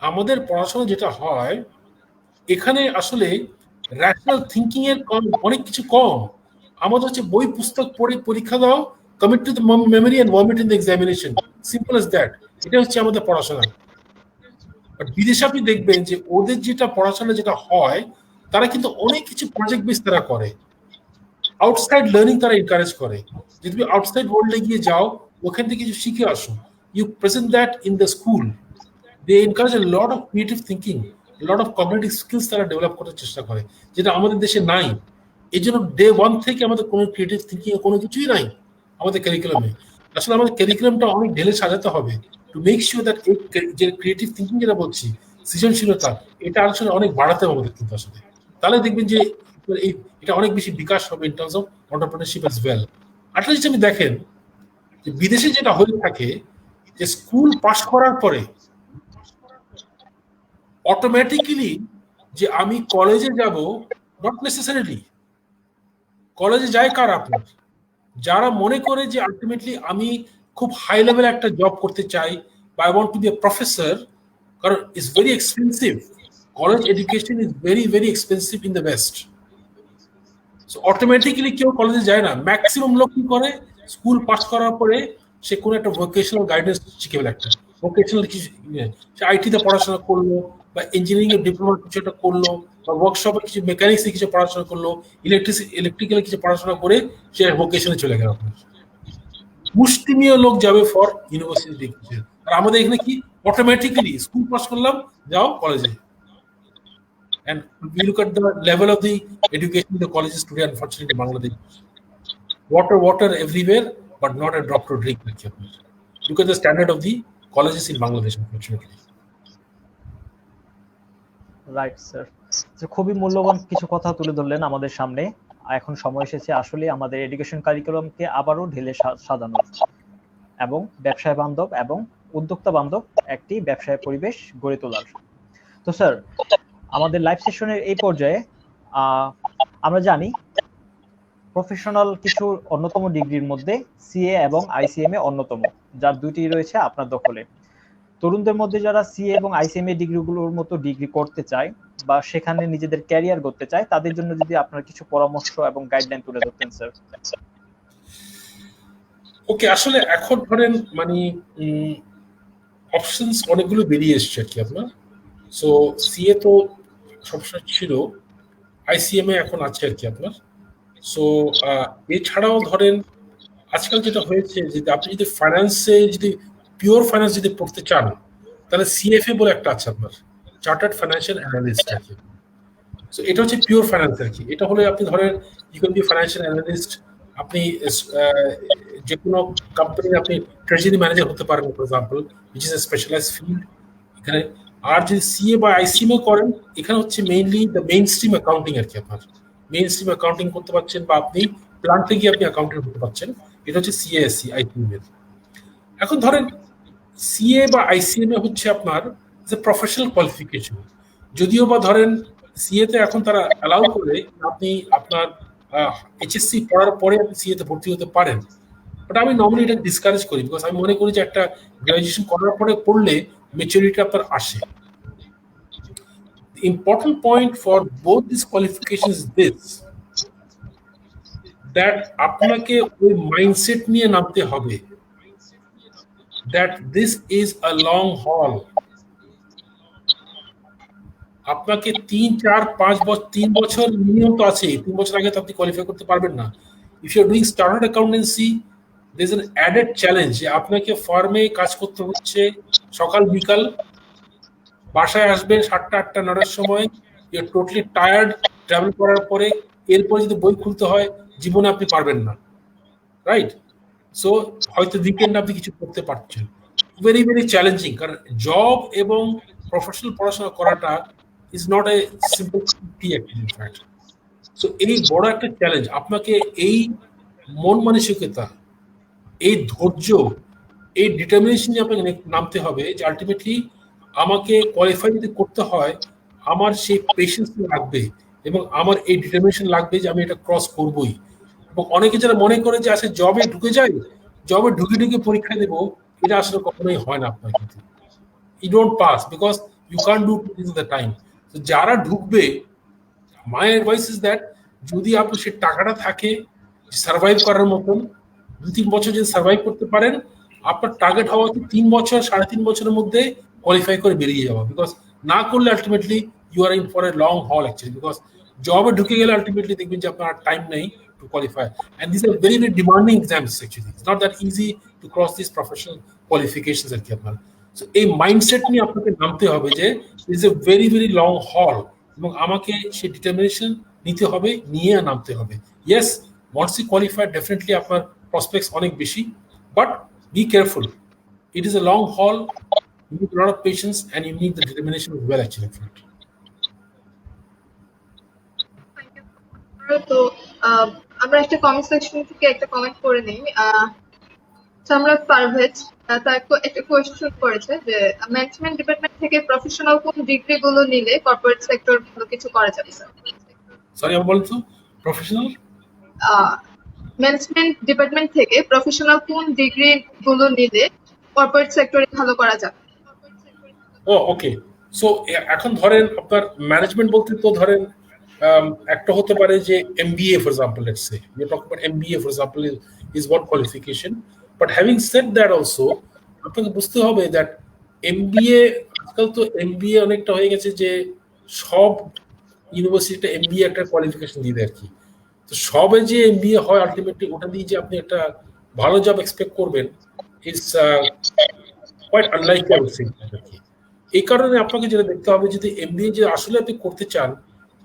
আমাদের পড়াশোনা যেটা হয় এখানে আসলে র্যাশনাল থিঙ্কিং এর অনেক কিছু কম। আমাদের হচ্ছে বই পুস্তক পড়ে পরীক্ষা দাও, commit to the memory and vomit in the examination, simple as that. এটা হচ্ছে আমাদের পড়াশোনা। বাট বিদেশে আপনি দেখবেন যে ওদের যেটা পড়াশোনা যেটা হয়, তারা কিন্তু অনেক কিছু প্রজেক্ট বেস তারা করে, আউটসাইড লার্নিং তারা এনকারেজ করে। যদি তুমি আউটসাইড ওয়ার্ল্ডে গিয়ে যাও, ওখান থেকে কিছু শিখে আসো, you present that in the school, they encourage a lot of creative thinking, lot of cognitive skills তারা ডেভেলপ করার চেষ্টা করে, যেটা আমাদের দেশে নাই। এই জন্য ডে ওয়ান থেকে আমাদের কোনো ক্রিয়েটিভ থিঙ্কিং কোনো কিছুই নাই আমাদের ক্যারিকুলামে। আসলে আমাদের ক্যারিকুলামটা অনেক ঢেলে সাজাতে হবে টু মেক শিওর দ্যাট এই যে ক্রিয়েটিভ থিঙ্কিং যেটা বলছি, সৃজনশীলতা, এটা আসলে অনেক বাড়াতে হবে আমাদের কিন্তু আসলে। তাহলে দেখবেন যে এটা অনেক বেশি বিকাশ হবে in terms of entrepreneurship as well. At least আমি দেখেন যে বিদেশে যেটা হয়ে থাকে, যে স্কুল পাস করার পরে অটোমেটিক্যালি যে আমি কলেজে যাব, নট নেসেসারিলি। কলেজে যায় কার? আপনার যারা মনে করে যে আলটিমেটলি আমি খুব হাই লেভেল একটা জব করতে চাই, বা I want to be a professor, কারণ it's very expensive. College education is very very expensive in the west. So automatically কেউ কলেজে যায় না। ম্যাক্সিমাম লোক কি করে, স্কুল পাস করার পরে সে কোনো একটা ভোকেশনাল গাইডেন্স শিখে ফেলে, একটা ভোকেশনাল কিছু, সে আইটিতে পড়াশোনা করলো, বা ইঞ্জিনিয়ারিং এর ডিপ্লোমা কিছু একটা করলো, বা ওয়ার্কশপে কিছু মেকানিক্সে কিছু পড়াশোনা করলো, ইলেকট্রিক্যালে কিছু পড়াশোনা করে সে ভোকেশনে চলে গেল। মুষ্টিমীয় লোক যাবে ফর ইউনিভার্সিটি। আর আমাদের এখানে কি অটোমেটিক্যালি স্কুল পাস করলাম, যাও কলেজে। And we look at the level of the education in the colleges today, unfortunately, in Bangladesh. Water everywhere, but not a drop to drink. Look at the standard of the colleges in Bangladesh, unfortunately. Right sir, খুবই মূল্যবান কিছু কথা তুলে ধরলেন আমাদের সামনে। এখন সময় এসেছে আসলে আমাদের এডুকেশন কারিকুলামকে আবারও ঢেলে সাজানোর এবং ব্যবসায় বান্ধব এবং উদ্যোক্তা বান্ধব একটি ব্যবসায় পরিবেশ গড়ে তোলার। তো স্যার, আমাদের লাইভ সেশনের এই পর্যায়ে আমরা জানি প্রফেশনাল কিছু অন্যতম ডিগ্রির মধ্যে সিএ এবং আইসিএমএ অন্যতম, যার দুটি রয়েছে আপনার দখলে। তরুণদের মধ্যে যারা সিএ এবং আইসিএমএ ডিগ্রিগুলোর মতো ডিগ্রি করতে চায় বা সেখানে নিজেদের ক্যারিয়ার করতে চায়, তাদের জন্য যদি আপনার কিছু পরামর্শ এবং গাইডলাইন তুলে ধরতেন স্যার। ওকে, আসলে এখন ধরেন মানে অপশনস অনেকগুলো বেরিয়ে এসছে আর কি আপনার। সো সিএ তো সবসময় ছিল, আইসিএমএ এখন আছে আর কি আপনার। সো এছাড়াও ধরেন আজকাল যেটা হয়েছে, যে আপনি যদি ফাইন্যান্সে যদি পিওর ফাইন্যান্স যদি পড়তে চান, তাহলে সিএফএ বলে একটা আছে আপনার, চার্টার্ড ফাইন্যান্সিয়াল অ্যানালিস্ট আর কি। সো এটা হচ্ছে পিওর ফাইন্যান্স আর কি। এটা হলে আপনি ধরেন you can be financial analyst, আপনি যে কোনো কোম্পানির আপনি ট্রেজারি ম্যানেজার হতে পারেন for example, which is a specialised field এখানে। আর যদি সিএ বা আইসিএমএ করেন, এখানে হচ্ছে mainly the mainstream accounting আর কি। আপনার মেইন স্ট্রিম অ্যাকাউন্টিং করতে পারছেন, বা আপনি প্ল্যান্টে গিয়ে আপনি অ্যাকাউন্টিং করতে পারছেন। এটা হচ্ছে সিএএসসি আইসিএমএ। এখন ধরেন সিএ বা আইসিএমএ হচ্ছে আপনার যে প্রফেশনাল কোয়ালিফিকেশন, যদিও বা ধরেন সিএ তে এখন তারা অ্যালাউ করে আপনি আপনার এইচএসসি পড়ার পরে আপনি সিএ তে ভর্তি হতে পারেন। বাট আমি নর্মালি এটা ডিসকারেজ করি, বিকজ আমি মনে করি যে একটা গ্রাজুয়েশন করার পরে পড়লে ম্যাচুরিটি আপনার আসে। Important point for both this qualification is this, that আপনাকে ওই মাইন্ডসেট নিয়ে নামতে হবে that this is a long haul. আপনাকে 3-4-5 বছর মিনিমাম তো আছে, 3 বছর আগে তো আপনি কোয়ালিফাই করতে পারবেন না। If you are doing chartered accountancy, there is an added challenge যে আপনাকে ফার্মে কাজ করতে হচ্ছে সকাল বিকাল, বাসায় আসবেন 7টা-8টা-9টার সময়, you are totally tired travel করার পরে। এরপরে যদি বই খুলতে হয়, জীবনে আপনি পারবেন না, রাইট? সো হয়তো উইকেন্ড আপনি কিছু করতে পারছেন, ভেরি ভেরি চ্যালেঞ্জিং। কারণ জব এবং প্রফেশনাল পড়াশোনা করাটা is not a simple fact. So এই বড় একটা চ্যালেঞ্জ। আপনাকে এই মন মানসিকতা, এই ধৈর্য, এই ডিটারমিনেশন নিয়ে আপনাকে নামতে হবে যে আলটিমেটলি আমাকে কোয়ালিফাই যদি করতে হয়, আমার সেই পেশেন্স লাগবে এবং আমার এই ডিটারমিনেশন লাগবে যে আমি এটা ক্রস করবই। এবং অনেকে যারা মনে করে যে আসলে জবে ঢুকে যায়, জবে ঢুকে ঢুকে পরীক্ষা দেবো, এটা আসলে কখনোই হয় না আপনার ক্ষেত্রে। You don't pass because you can do this the time. তো যারা ঢুকবে, মাই অ্যাডভাইস ইজ দ্যাট যদি আপনার সে টাকাটা থাকে, সার্ভাইভ করার মতন 2-3 বছর যদি সার্ভাইভ করতে পারেন, আপনার টার্গেট হওয়া উচিত 3 বছর 3.5 বছরের মধ্যে কোয়ালিফাই করে বেরিয়ে যাওয়া। বিকজ না করলে ultimately you are in for a long haul actually, because জবে ঢুকে গেলে আলটিমেটলি দেখবেন যে আপনার টাইম নেই to qualify, and this are very very demanding exams actually. It's not that easy to cross this professional qualifications আর কি আপনার। সো এই মাইন্ডসেট নিয়ে আপনাকে নামতে হবে যে it's a very very long হল, এবং আমাকে সেই ডিটারমিনেশন নিতে হবে, নিয়ে নামতে হবে। Yes, once you qualify, definitely আপনার prospects অনেক বেশি, but be careful. It is a long haul. You need a lot of patience and you need the determination as well actually. তো আমরা একটা কমেন্ট সেকশন থেকে একটা কমেন্ট করে নিই। আমরা পারভেজ তার একটা কোয়েশ্চেন করেছে যে ম্যানেজমেন্ট ডিপার্টমেন্ট থেকে প্রফেশনাল কোন ডিগ্রি গুলো নিলে কর্পোরেট সেক্টর ভালো কিছু করা যাবে স্যার? সরি, আমি বলছি প্রফেশনাল ম্যানেজমেন্ট ডিপার্টমেন্ট থেকে প্রফেশনাল কোন ডিগ্রি গুলো নিলে কর্পোরেট সেক্টরে ভালো করা যাবে? ও ওকে, সো এখন ধরেন আপনার ম্যানেজমেন্ট বলতে তো ধরেন একটা হতে পারে যে MBA for example, let's say we are talking about MBA for example is one qualification, but having said that also আপনাকে বুঝতে হবে that MBA আজকাল তো MBA অনেকটা হয়ে গেছে যে সব ইউনিভার্সিটিতে MBA একটা কোয়ালিফিকেশন দিয়ে দেয় আর কি। তো সবে যে MBA হয় আলটিমেটলি ওটা দিয়ে যে আপনি একটা ভালো জব এক্সপেক্ট করবেন is quite unlikely I would say আর কি। এই কারণে আপনাকে যেটা দেখতে হবে, যদি MBA যে আসলে আপনি করতে চান,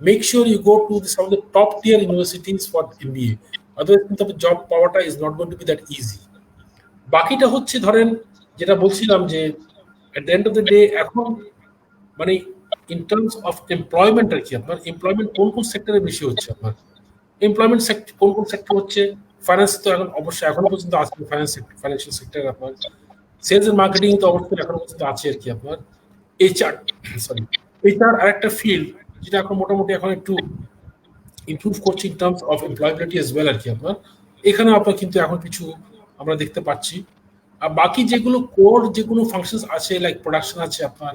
make sure you go to some of the top tier universities for MBA, otherwise কিন্তু জব পাওয়াটা is not going to be that easy. বাকিটা হচ্ছে ধরেন যেটা বলছিলাম যে at the end of the day এখন মানে ইন টার্মস অফ এমপ্লয়মেন্ট আর কি, আপনার এমপ্লয়মেন্ট কোন কোন সেক্টরে বেশি হচ্ছে, আপনার এমপ্লয়মেন্ট সেক্টর কোন কোন সেক্টর হচ্ছে? ফাইন্যান্স তো এখন অবশ্যই এখনো পর্যন্ত আছে, ফাইন্যান্সিয়াল সেক্টর আপনার সেলস এন্ড মার্কেটিং তো অবশ্যই এখনো পর্যন্ত আছে আর কি আপনার। এইচআর আর একটা ফিল্ড যেটা এখন মোটামুটি এখন একটু ইমপ্রুভ করছে in terms of employability as well আর কি আপনার। এখানে আপনার কিন্তু এখন কিছু আমরা দেখতে পাচ্ছি। আর বাকি যেগুলো কোর যেগুলো ফাংশনস আছে লাইক প্রোডাকশন আছে আপনার,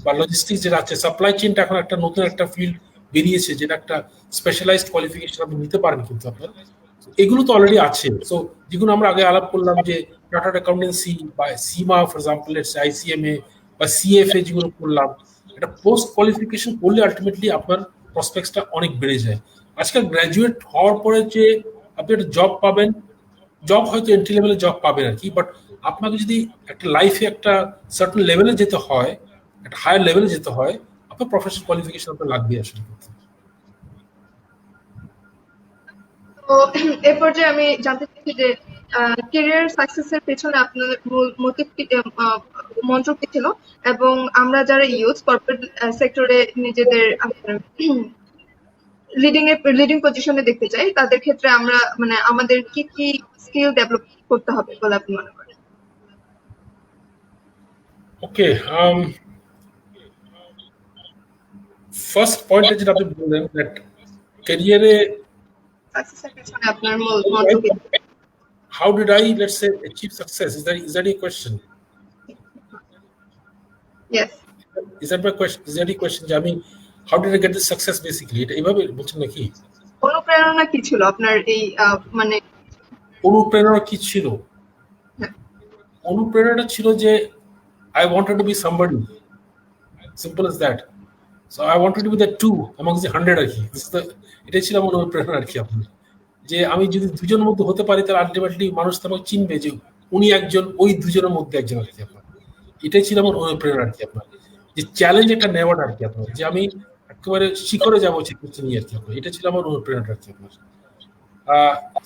বা লজিস্টিক্স যেটা আছে, সাপ্লাই চেইনটা এখন একটা নতুন একটা ফিল্ড বেরিয়েছে যেটা একটা স্পেশালাইজড কোয়ালিফিকেশন আপনি নিতে পারেন কিন্তু আপনার। এগুলো তো অলরেডি আছে। সো যেগুলো আমরা আগে আলাপ করলাম যে চার্টার্ড অ্যাকাউন্টেন্সি বা সিমা ফর এক্সাম্পল, ICMA বা CFA যেগুলো করলাম, এটা পোস্ট কোয়ালিফিকেশন করলে আলটিমেটলি আপনার প্রসপেক্টসটা অনেক বেড়ে যায়। আজকাল গ্র্যাজুয়েট হওয়ার পরে যে আপনি একটা জব পাবেন, জব হয়তো এন্ট্রি লেভেলে জব পাবেন আর কি, বাট আপনাকে যদি একটা লাইফে একটা সার্টেন লেভেলে যেতে হয়, একটা হায়ার লেভেলে যেতে হয়, আপনার প্রফেশনাল কোয়ালিফিকেশন আপনার লাগবে আসলে। তো এই পর্যায়ে আমি জানতে চাইছি যে ক্যারিয়ার সাকসেসের পেছনে আপনাদের মূল মোটিভ মন্ত্র কি ছিল, এবং আমরা যারা ইউথ কর্পোরেট সেক্টরে নিজেদের লিডিং পজিশনে দেখতে চাই, তাদের ক্ষেত্রে আমরা মানে আমাদের কি কি স্কিল ডেভেলপ করতে হবে বলে আপনি মনে করেন? ওকে, ফার্স্ট পয়েন্টে যেটা আপনি বললেন দ্যাট ক্যারিয়ারে সাকসেসের পেছনে আপনার মূল মন্ত্র কি? How did I, let's say, achieve success? Is that a question? Yes. Is that my question? Is that a question? I mean, how did I get this success basically? এটা এইভাবে বলছেন নাকি? অনুপ্রেরণা কি ছিল আপনার এই মানে? অনুপ্রেরণা কি ছিল? অনুপ্রেরণা ছিল যে I wanted to be somebody. Simple as that. So I wanted to be the 2 amongst the 100 আর কি। এটাই ছিল আমার অনুপ্রেরণা আর কি আপনার। যে আমি যদি দুজনের মধ্যে হতে পারি তাহলে আলটিমেটলি মানুষ তো আমাকে চিনবে যে উনি একজন, ওই দুজনের মধ্যে একজন আর কি আপনার। এটাই ছিল আমার অনুপ্রেরণা আর কি আপনার, যে চ্যালেঞ্জ একটা নেওয়াটা আর কি আপনার, যে আমি একেবারে শিখরে যাবো কিছু নিয়ে আর কি আপনার। এটা ছিল আমার অনুপ্রেরণা আর কি আপনার।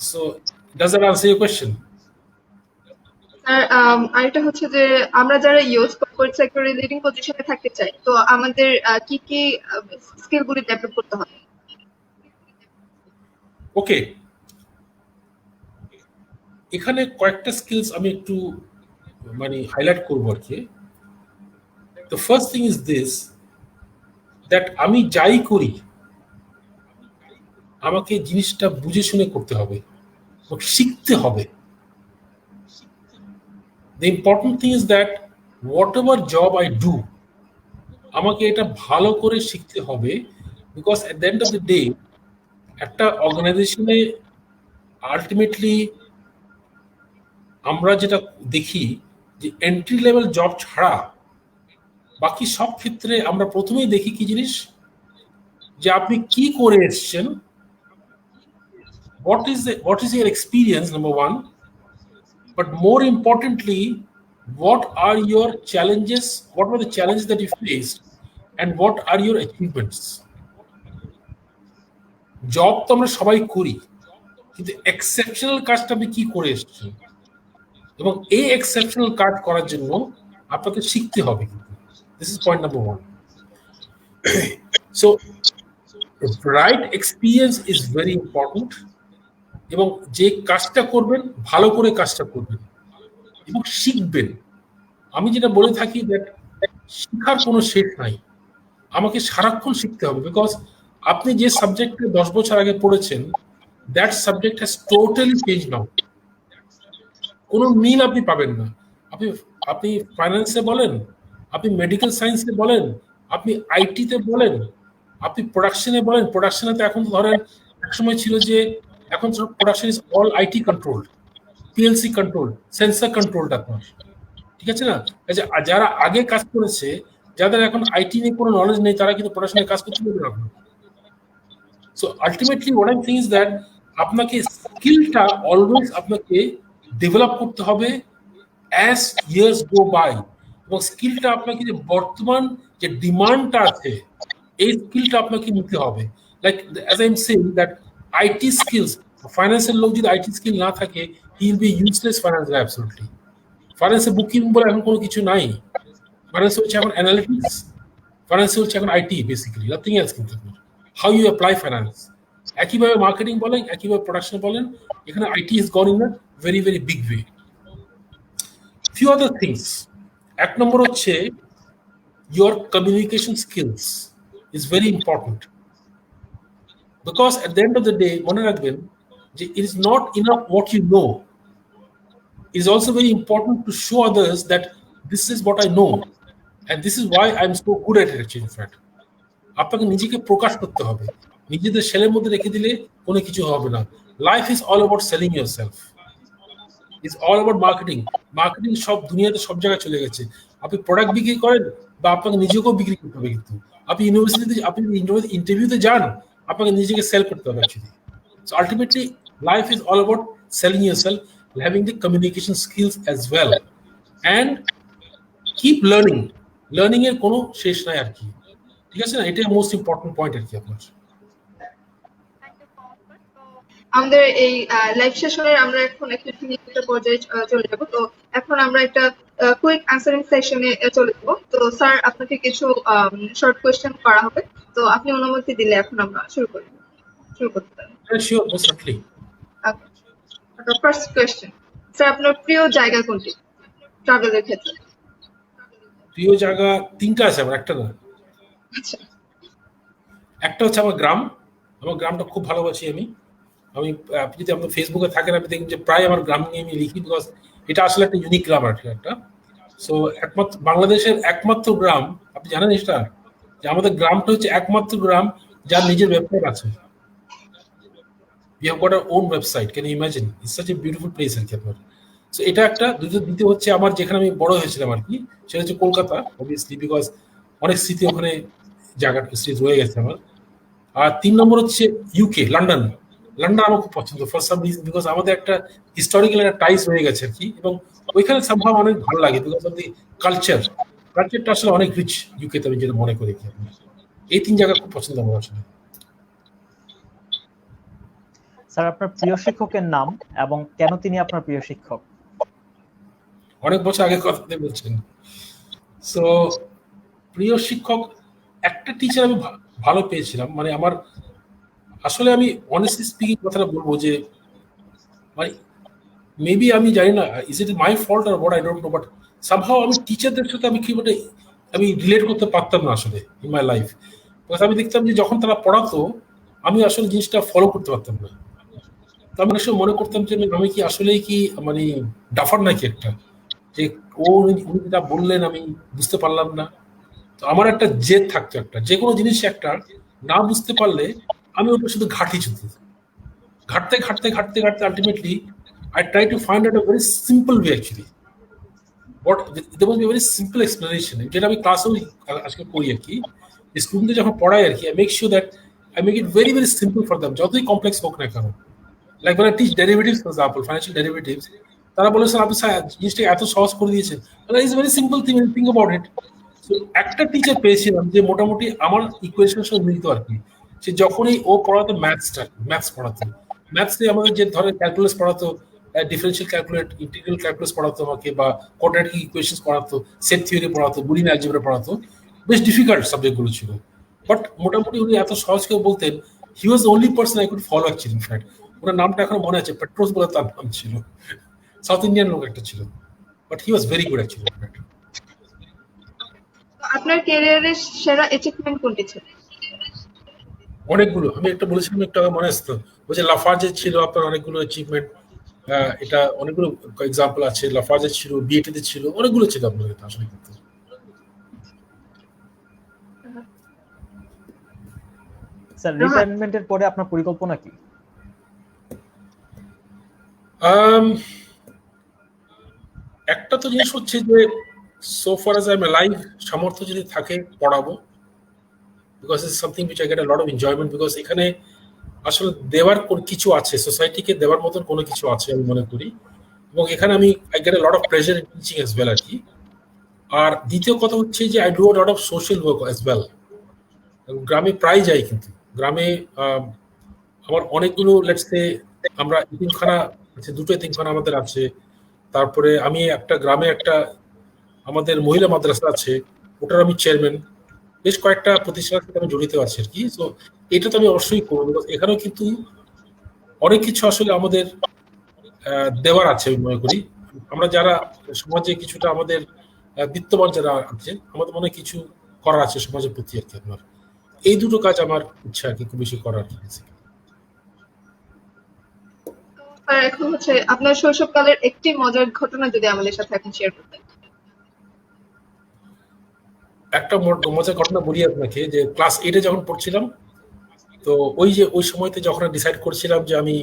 So does that answer your question? আরেকটা হচ্ছে যে আমরা যারা ইউথ কর্পোরেট সেক্টরে লিডিং পজিশনে থাকতে চাই, তো আমাদের কি কি স্কিলগুলি ডেভেলপ করতে হবে? ওকে, এখানে কয়েকটা স্কিলস আমি একটু মানে হাইলাইট করবো আর কি। The first thing is this, that আমি যাই করি আমাকে জিনিসটা বুঝে শুনে করতে হবে, শিখতে হবে। The important thing is that whatever job I do, আমাকে এটা ভালো করে শিখতে হবে, because at the end of the day একটা অর্গানাইজেশনে আলটিমেটলি আমরা যেটা দেখি যে এন্ট্রি লেভেল জব ছাড়া বাকি সব ক্ষেত্রে আমরা প্রথমেই দেখি কি জিনিস, যে আপনি কি করে এসেছেন, what is your experience, number one, but more importantly, what are your challenges, what were the challenges that you faced, and what are your achievements. Job তো আমরা সবাই করি, কিন্তু এক্সেপশনাল কাজটা আপনি কি করে এসেছেন, এবং এই এক্সেপশনাল কাজ করার জন্য আপনাকে শিখতে হবে। This is point number one. So right experience is very important, এবং যে কাজটা করবেন ভালো করে কাজটা করবেন এবং শিখবেন। আমি যেটা বলে থাকি দ্যাট শিখার কোনো শেষ নাই, আমাকে সারাক্ষণ শিখতে হবে, বিকজ আপনি যে সাবজেক্টে 10 বছর আগে পড়েছেন, that subject has totally change now. কোনো মিল আপনি পাবেন না। আপনি ফাইন্যান্সে বলেন, আপনি মেডিকেল সায়েন্সে বলেন, আপনি আইটিতে বলেন, আপনি প্রোডাকশনে বলেন। প্রোডাকশনে তো এখন ধরেন একসময় ছিল যে এখন production is all IT control, PLC control, sensor controlled আপনার, ঠিক আছে না? যারা আগে কাজ করেছে, যাদের এখন আইটি নিয়ে কোনো নলেজ নেই, তারা কিন্তু প্রোডাকশনে কাজ করতে পারবে না। So ultimately what I think is that আপনাকে স্কিলটা অলওয়েজ আপনাকে ডেভেলপ করতে হবে অ্যাজ ইয়ার্স গো বাই, এবং স্কিলটা আপনাকে যে বর্তমান যে ডিমান্ডটা আছে, এই স্কিলটা আপনাকে নিতে হবে। Like as I am saying that IT skills, ফাইন্যান্সের লোক যদি আইটি স্কিল না থাকে, he will be useless financer. Absolutely ফাইন্যান্সে বুকিং বলে এখন কোনো কিছু নাই। ফাইন্যান্স হচ্ছে এখন অ্যানালিটিক্স, ফাইন্যান্স হচ্ছে এখন আইটি, বেসিক্যালি নাথিং এলস। কিন্তু হাউ ইউ অ্যাপ্লাই ফাইন্যান্স, একইভাবে মার্কেটিং বলেন, একইভাবে প্রোডাকশন বলেন, এখানে IT is gone in a very very big way. Few other things, এক নম্বর হচ্ছে your communication skills is very important, because at the end of the day মনে রাখবেন যে it is not enough what you know, it is also very important to show others that this is what I know and this is why I'm so good at it. Actually, in fact, আপনাকে নিজেকে প্রকাশ করতে হবে। নিজেদের সেলের মধ্যে রেখে দিলে কোনো কিছু হবে না। Life is all about selling yourself, is all about marketing. Marketing সব দুনিয়াতে সব জায়গায় চলে গেছে। আপনি প্রোডাক্ট বিক্রি করেন বা আপনাকে নিজেকেও বিক্রি করতে হবে, কিন্তু আপনি ইউনিভার্সিটিতে, আপনি ইন্টারভিউতে যান, আপনাকে নিজেকে সেল করতে হবে actually. So ultimately life is all about selling yourself, having the communication skills as well, and keep learning. Learning এর কোনো শেষ নাই আর কি, ঠিক আছে না? এটাই মোস্ট ইম্পর্টেন্ট পয়েন্ট আর কি আপনার। আমাদের এই লাইভ সেশনের আমরা এখন একটা নিয়মিত পর্যায়ে চলে যাব। তো এখন আমরা একটা কুইক আনসারিং সেশনে চলে যাব। তো স্যার, আপনাকে কিছু শর্ট কোয়েশ্চেন করা হবে, তো আপনি অনুমতি দিলে এখন আমরা শুরু করতে পারি। Sure, most certainly. First question, sir আপনার প্রিয় জায়গা কোনটি ট্রাভেলের ক্ষেত্রে? প্রিয় জায়গা তিনটা আছে আমার, একটা না। আচ্ছা, একটা হচ্ছে আমার গ্রাম। আমার গ্রামটা খুব ভালোবাসি আমি। আপনি যদি আপনার ফেসবুকে থাকেন, আপনি দেখবেন যে প্রায় আমার গ্রাম নিয়ে আমি লিখি, বিকজ এটা আসলে একটা ইউনিক গ্রাম আর কি একটা। সো একমাত্র বাংলাদেশের একমাত্র গ্রাম, আপনি জানেন এটা, যে আমাদের গ্রামটা হচ্ছে একমাত্র গ্রাম যার নিজের ওয়েবসাইট আছে। We have got our own website. Can you imagine? It's such a beautiful place আর কি আপনার। সো এটা একটা। দ্বিতীয় হচ্ছে আমার যেখানে আমি বড় হয়েছিলাম আর কি, সেটা হচ্ছে কলকাতা, অবভিয়াসলি, বিকজ অনেক স্মৃতি ওখানে, জায়গাটা স্মৃতি রয়ে গেছে আমার। আর 3 নম্বর হচ্ছে ইউকে, লন্ডন। লন্ডন আমার খুব পছন্দ ফর সাম রিজন, বিকজ আমাদের একটা হিস্টোরিক্যাল একটা টাইস হয়ে গেছে আর কি, এবং ওইখানে সম্ভব অনেক ভালো লাগে, বিকজ অফ দি কালচারটা আসলে অনেক রিচ ইউকেতে, আমি যেটা মনে করি। এই 3 জায়গা খুব পছন্দ আমার আসলে। স্যার, আপনার প্রিয় শিক্ষকের নাম এবং কেন তিনি আপনার প্রিয় শিক্ষক? অনেক বছর আগে কথা বলছেন। সো প্রিয় শিক্ষক, একটা টিচার আমি ভালো পেয়েছিলাম, মানে আমার আসলে, আমি অনেস্টলি স্পিকিং কথাটা বলবো যে, মানে মেবি আমি জানি না ইজ ইট মাই ফল্ট আর what, I don't know, but somehow আমি টিচারদের সাথে আমি রিলেট করতে পারতাম না আসলে ইন মাই লাইফ। বিকজ আমি দেখতাম যে যখন তারা পড়াতো, আমি আসলে জিনিসটা ফলো করতে পারতাম না। তো আমি আসলে মনে করতাম যে আমি কি আসলেই কি মানে ডাফার নাকি একটা, যে উনি যেটা বললেন আমি বুঝতে পারলাম না। তো আমার একটা জেদ থাকতো, একটা যে কোনো জিনিস একটা না বুঝতে পারলে আমি ওটা শুধু ঘাটি চলতে। ঘাটতে ঘাটতে ঘাটতে ঘাটতে ultimately I try to find out a very simple way actually. What there must be a very simple explanation. যেটা আমি ক্লাসেও আজকে করি আর কি, স্টুডেন্টদের যখন পড়াই আর কি, I make sure that I make it very very simple for them, যতই কমপ্লেক্স হোক না কেন। Like when I teach derivatives, for example, financial derivatives, তারা বলে স্যার আপনি জিনিসটা এত সহজ করে দিয়েছেন, it's very simple thing, think about it. So একটা টিচার পেয়েছিলাম যে মোটামুটি আমার ইকুয়েশনের সঙ্গে মিলিত আর কি। সে যখনই ও পড়াতো ম্যাথস পড়াতো, ম্যাথসে আমাদের যে ধরনের ক্যালকুলাস পড়াতো, ডিফারেন্সিয়াল ক্যালকুলেট, ইন্টিগ্রাল ক্যালকুলাস পড়াতো আমাকে, বা কোয়াড্রেটিক ইকুয়েশনস পড়াতো, সেট থিওরি পড়াতো, বুলিয়ান অ্যালজেব্রা পড়াতো। বেশ ডিফিকাল্ট সাবজেক্টগুলো ছিল, বাট মোটামুটি উনি এত সহজ করে বলতেন। He was the only person I could follow actually. In fact ওনার নামটা এখন মনে আছে, পেট্রোস বলে তার নাম ছিল, সাউথ ইন্ডিয়ান লোক একটা ছিল, but he was very good actually. আপনার ক্যারিয়ারের সেরা অ্যাচিভমেন্ট কোনটি ছিল? অনেকগুলো, আমি একটা বলেছিলাম একটু আগে, মনে আসতো ওই যে লাফার্জে ছিল আপনার অনেকগুলো অ্যাচিভমেন্ট। এটা অনেকগুলো এক্সাম্পল আছে, লাফার্জে ছিল, বিএটিতে ছিল, অনেকগুলো ছিল আপনার এটা আসলে। কিন্তু স্যার রিটায়ারমেন্টের পরে আপনার পরিকল্পনা কি? একটা তো জিনিস হচ্ছে যে so far as I am live, সামর্থ্য যদি থাকে পড়াবো, because it's something which I get a lot of enjoyment. Because এখানে আসলে দেওয়ার কিছু আছে, সোসাইটিকে দেওয়ার মতন কোনো কিছু আছে আমি মনে করি, এবং এখানে আমি I get a lot of pressure in teaching as well আর কি। আর দ্বিতীয় কথা হচ্ছে যে I do a lot of social work as well. গ্রামে প্রায় যাই, কিন্তু গ্রামে আমার অনেকগুলো, লেটস সে আমরা এতিমখানা আছে, দুটো এতিমখানা আমাদের আছে। তারপরে আমি একটা গ্রামে একটা আমাদের মহিলা মাদ্রাসা আছে, ওটার আমি চেয়ারম্যান। বেশ কয়েকটা প্রতিষ্ঠানের সাথে আমি জড়িত আছি আর কি। সো এটা তো আমি অবশ্যই করবো, বিকজ এখানেও কিন্তু অনেক কিছু আসলে আমাদের দেওয়ার আছে আমি মনে করি। আমরা যারা সমাজে কিছুটা আমাদের বিত্তবান যারা আছেন, আমাদের মনে কিছু করার আছে সমাজের প্রতি আর কি। আপনার এই দুটো কাজ আমার ইচ্ছা আর কি, খুব বেশি করার কি। আর এখন হচ্ছে আপনার শৈশবকালের একটি মজার ঘটনা যদি আমাদের সাথে এখন শেয়ার করতেন। একটা মজার ঘটনা বলি আপনাকে, যে ক্লাস 8-এ যখন পড়ছিলাম, তো ওই সময়তে যখন ডিসাইড করছিলাম যে আমি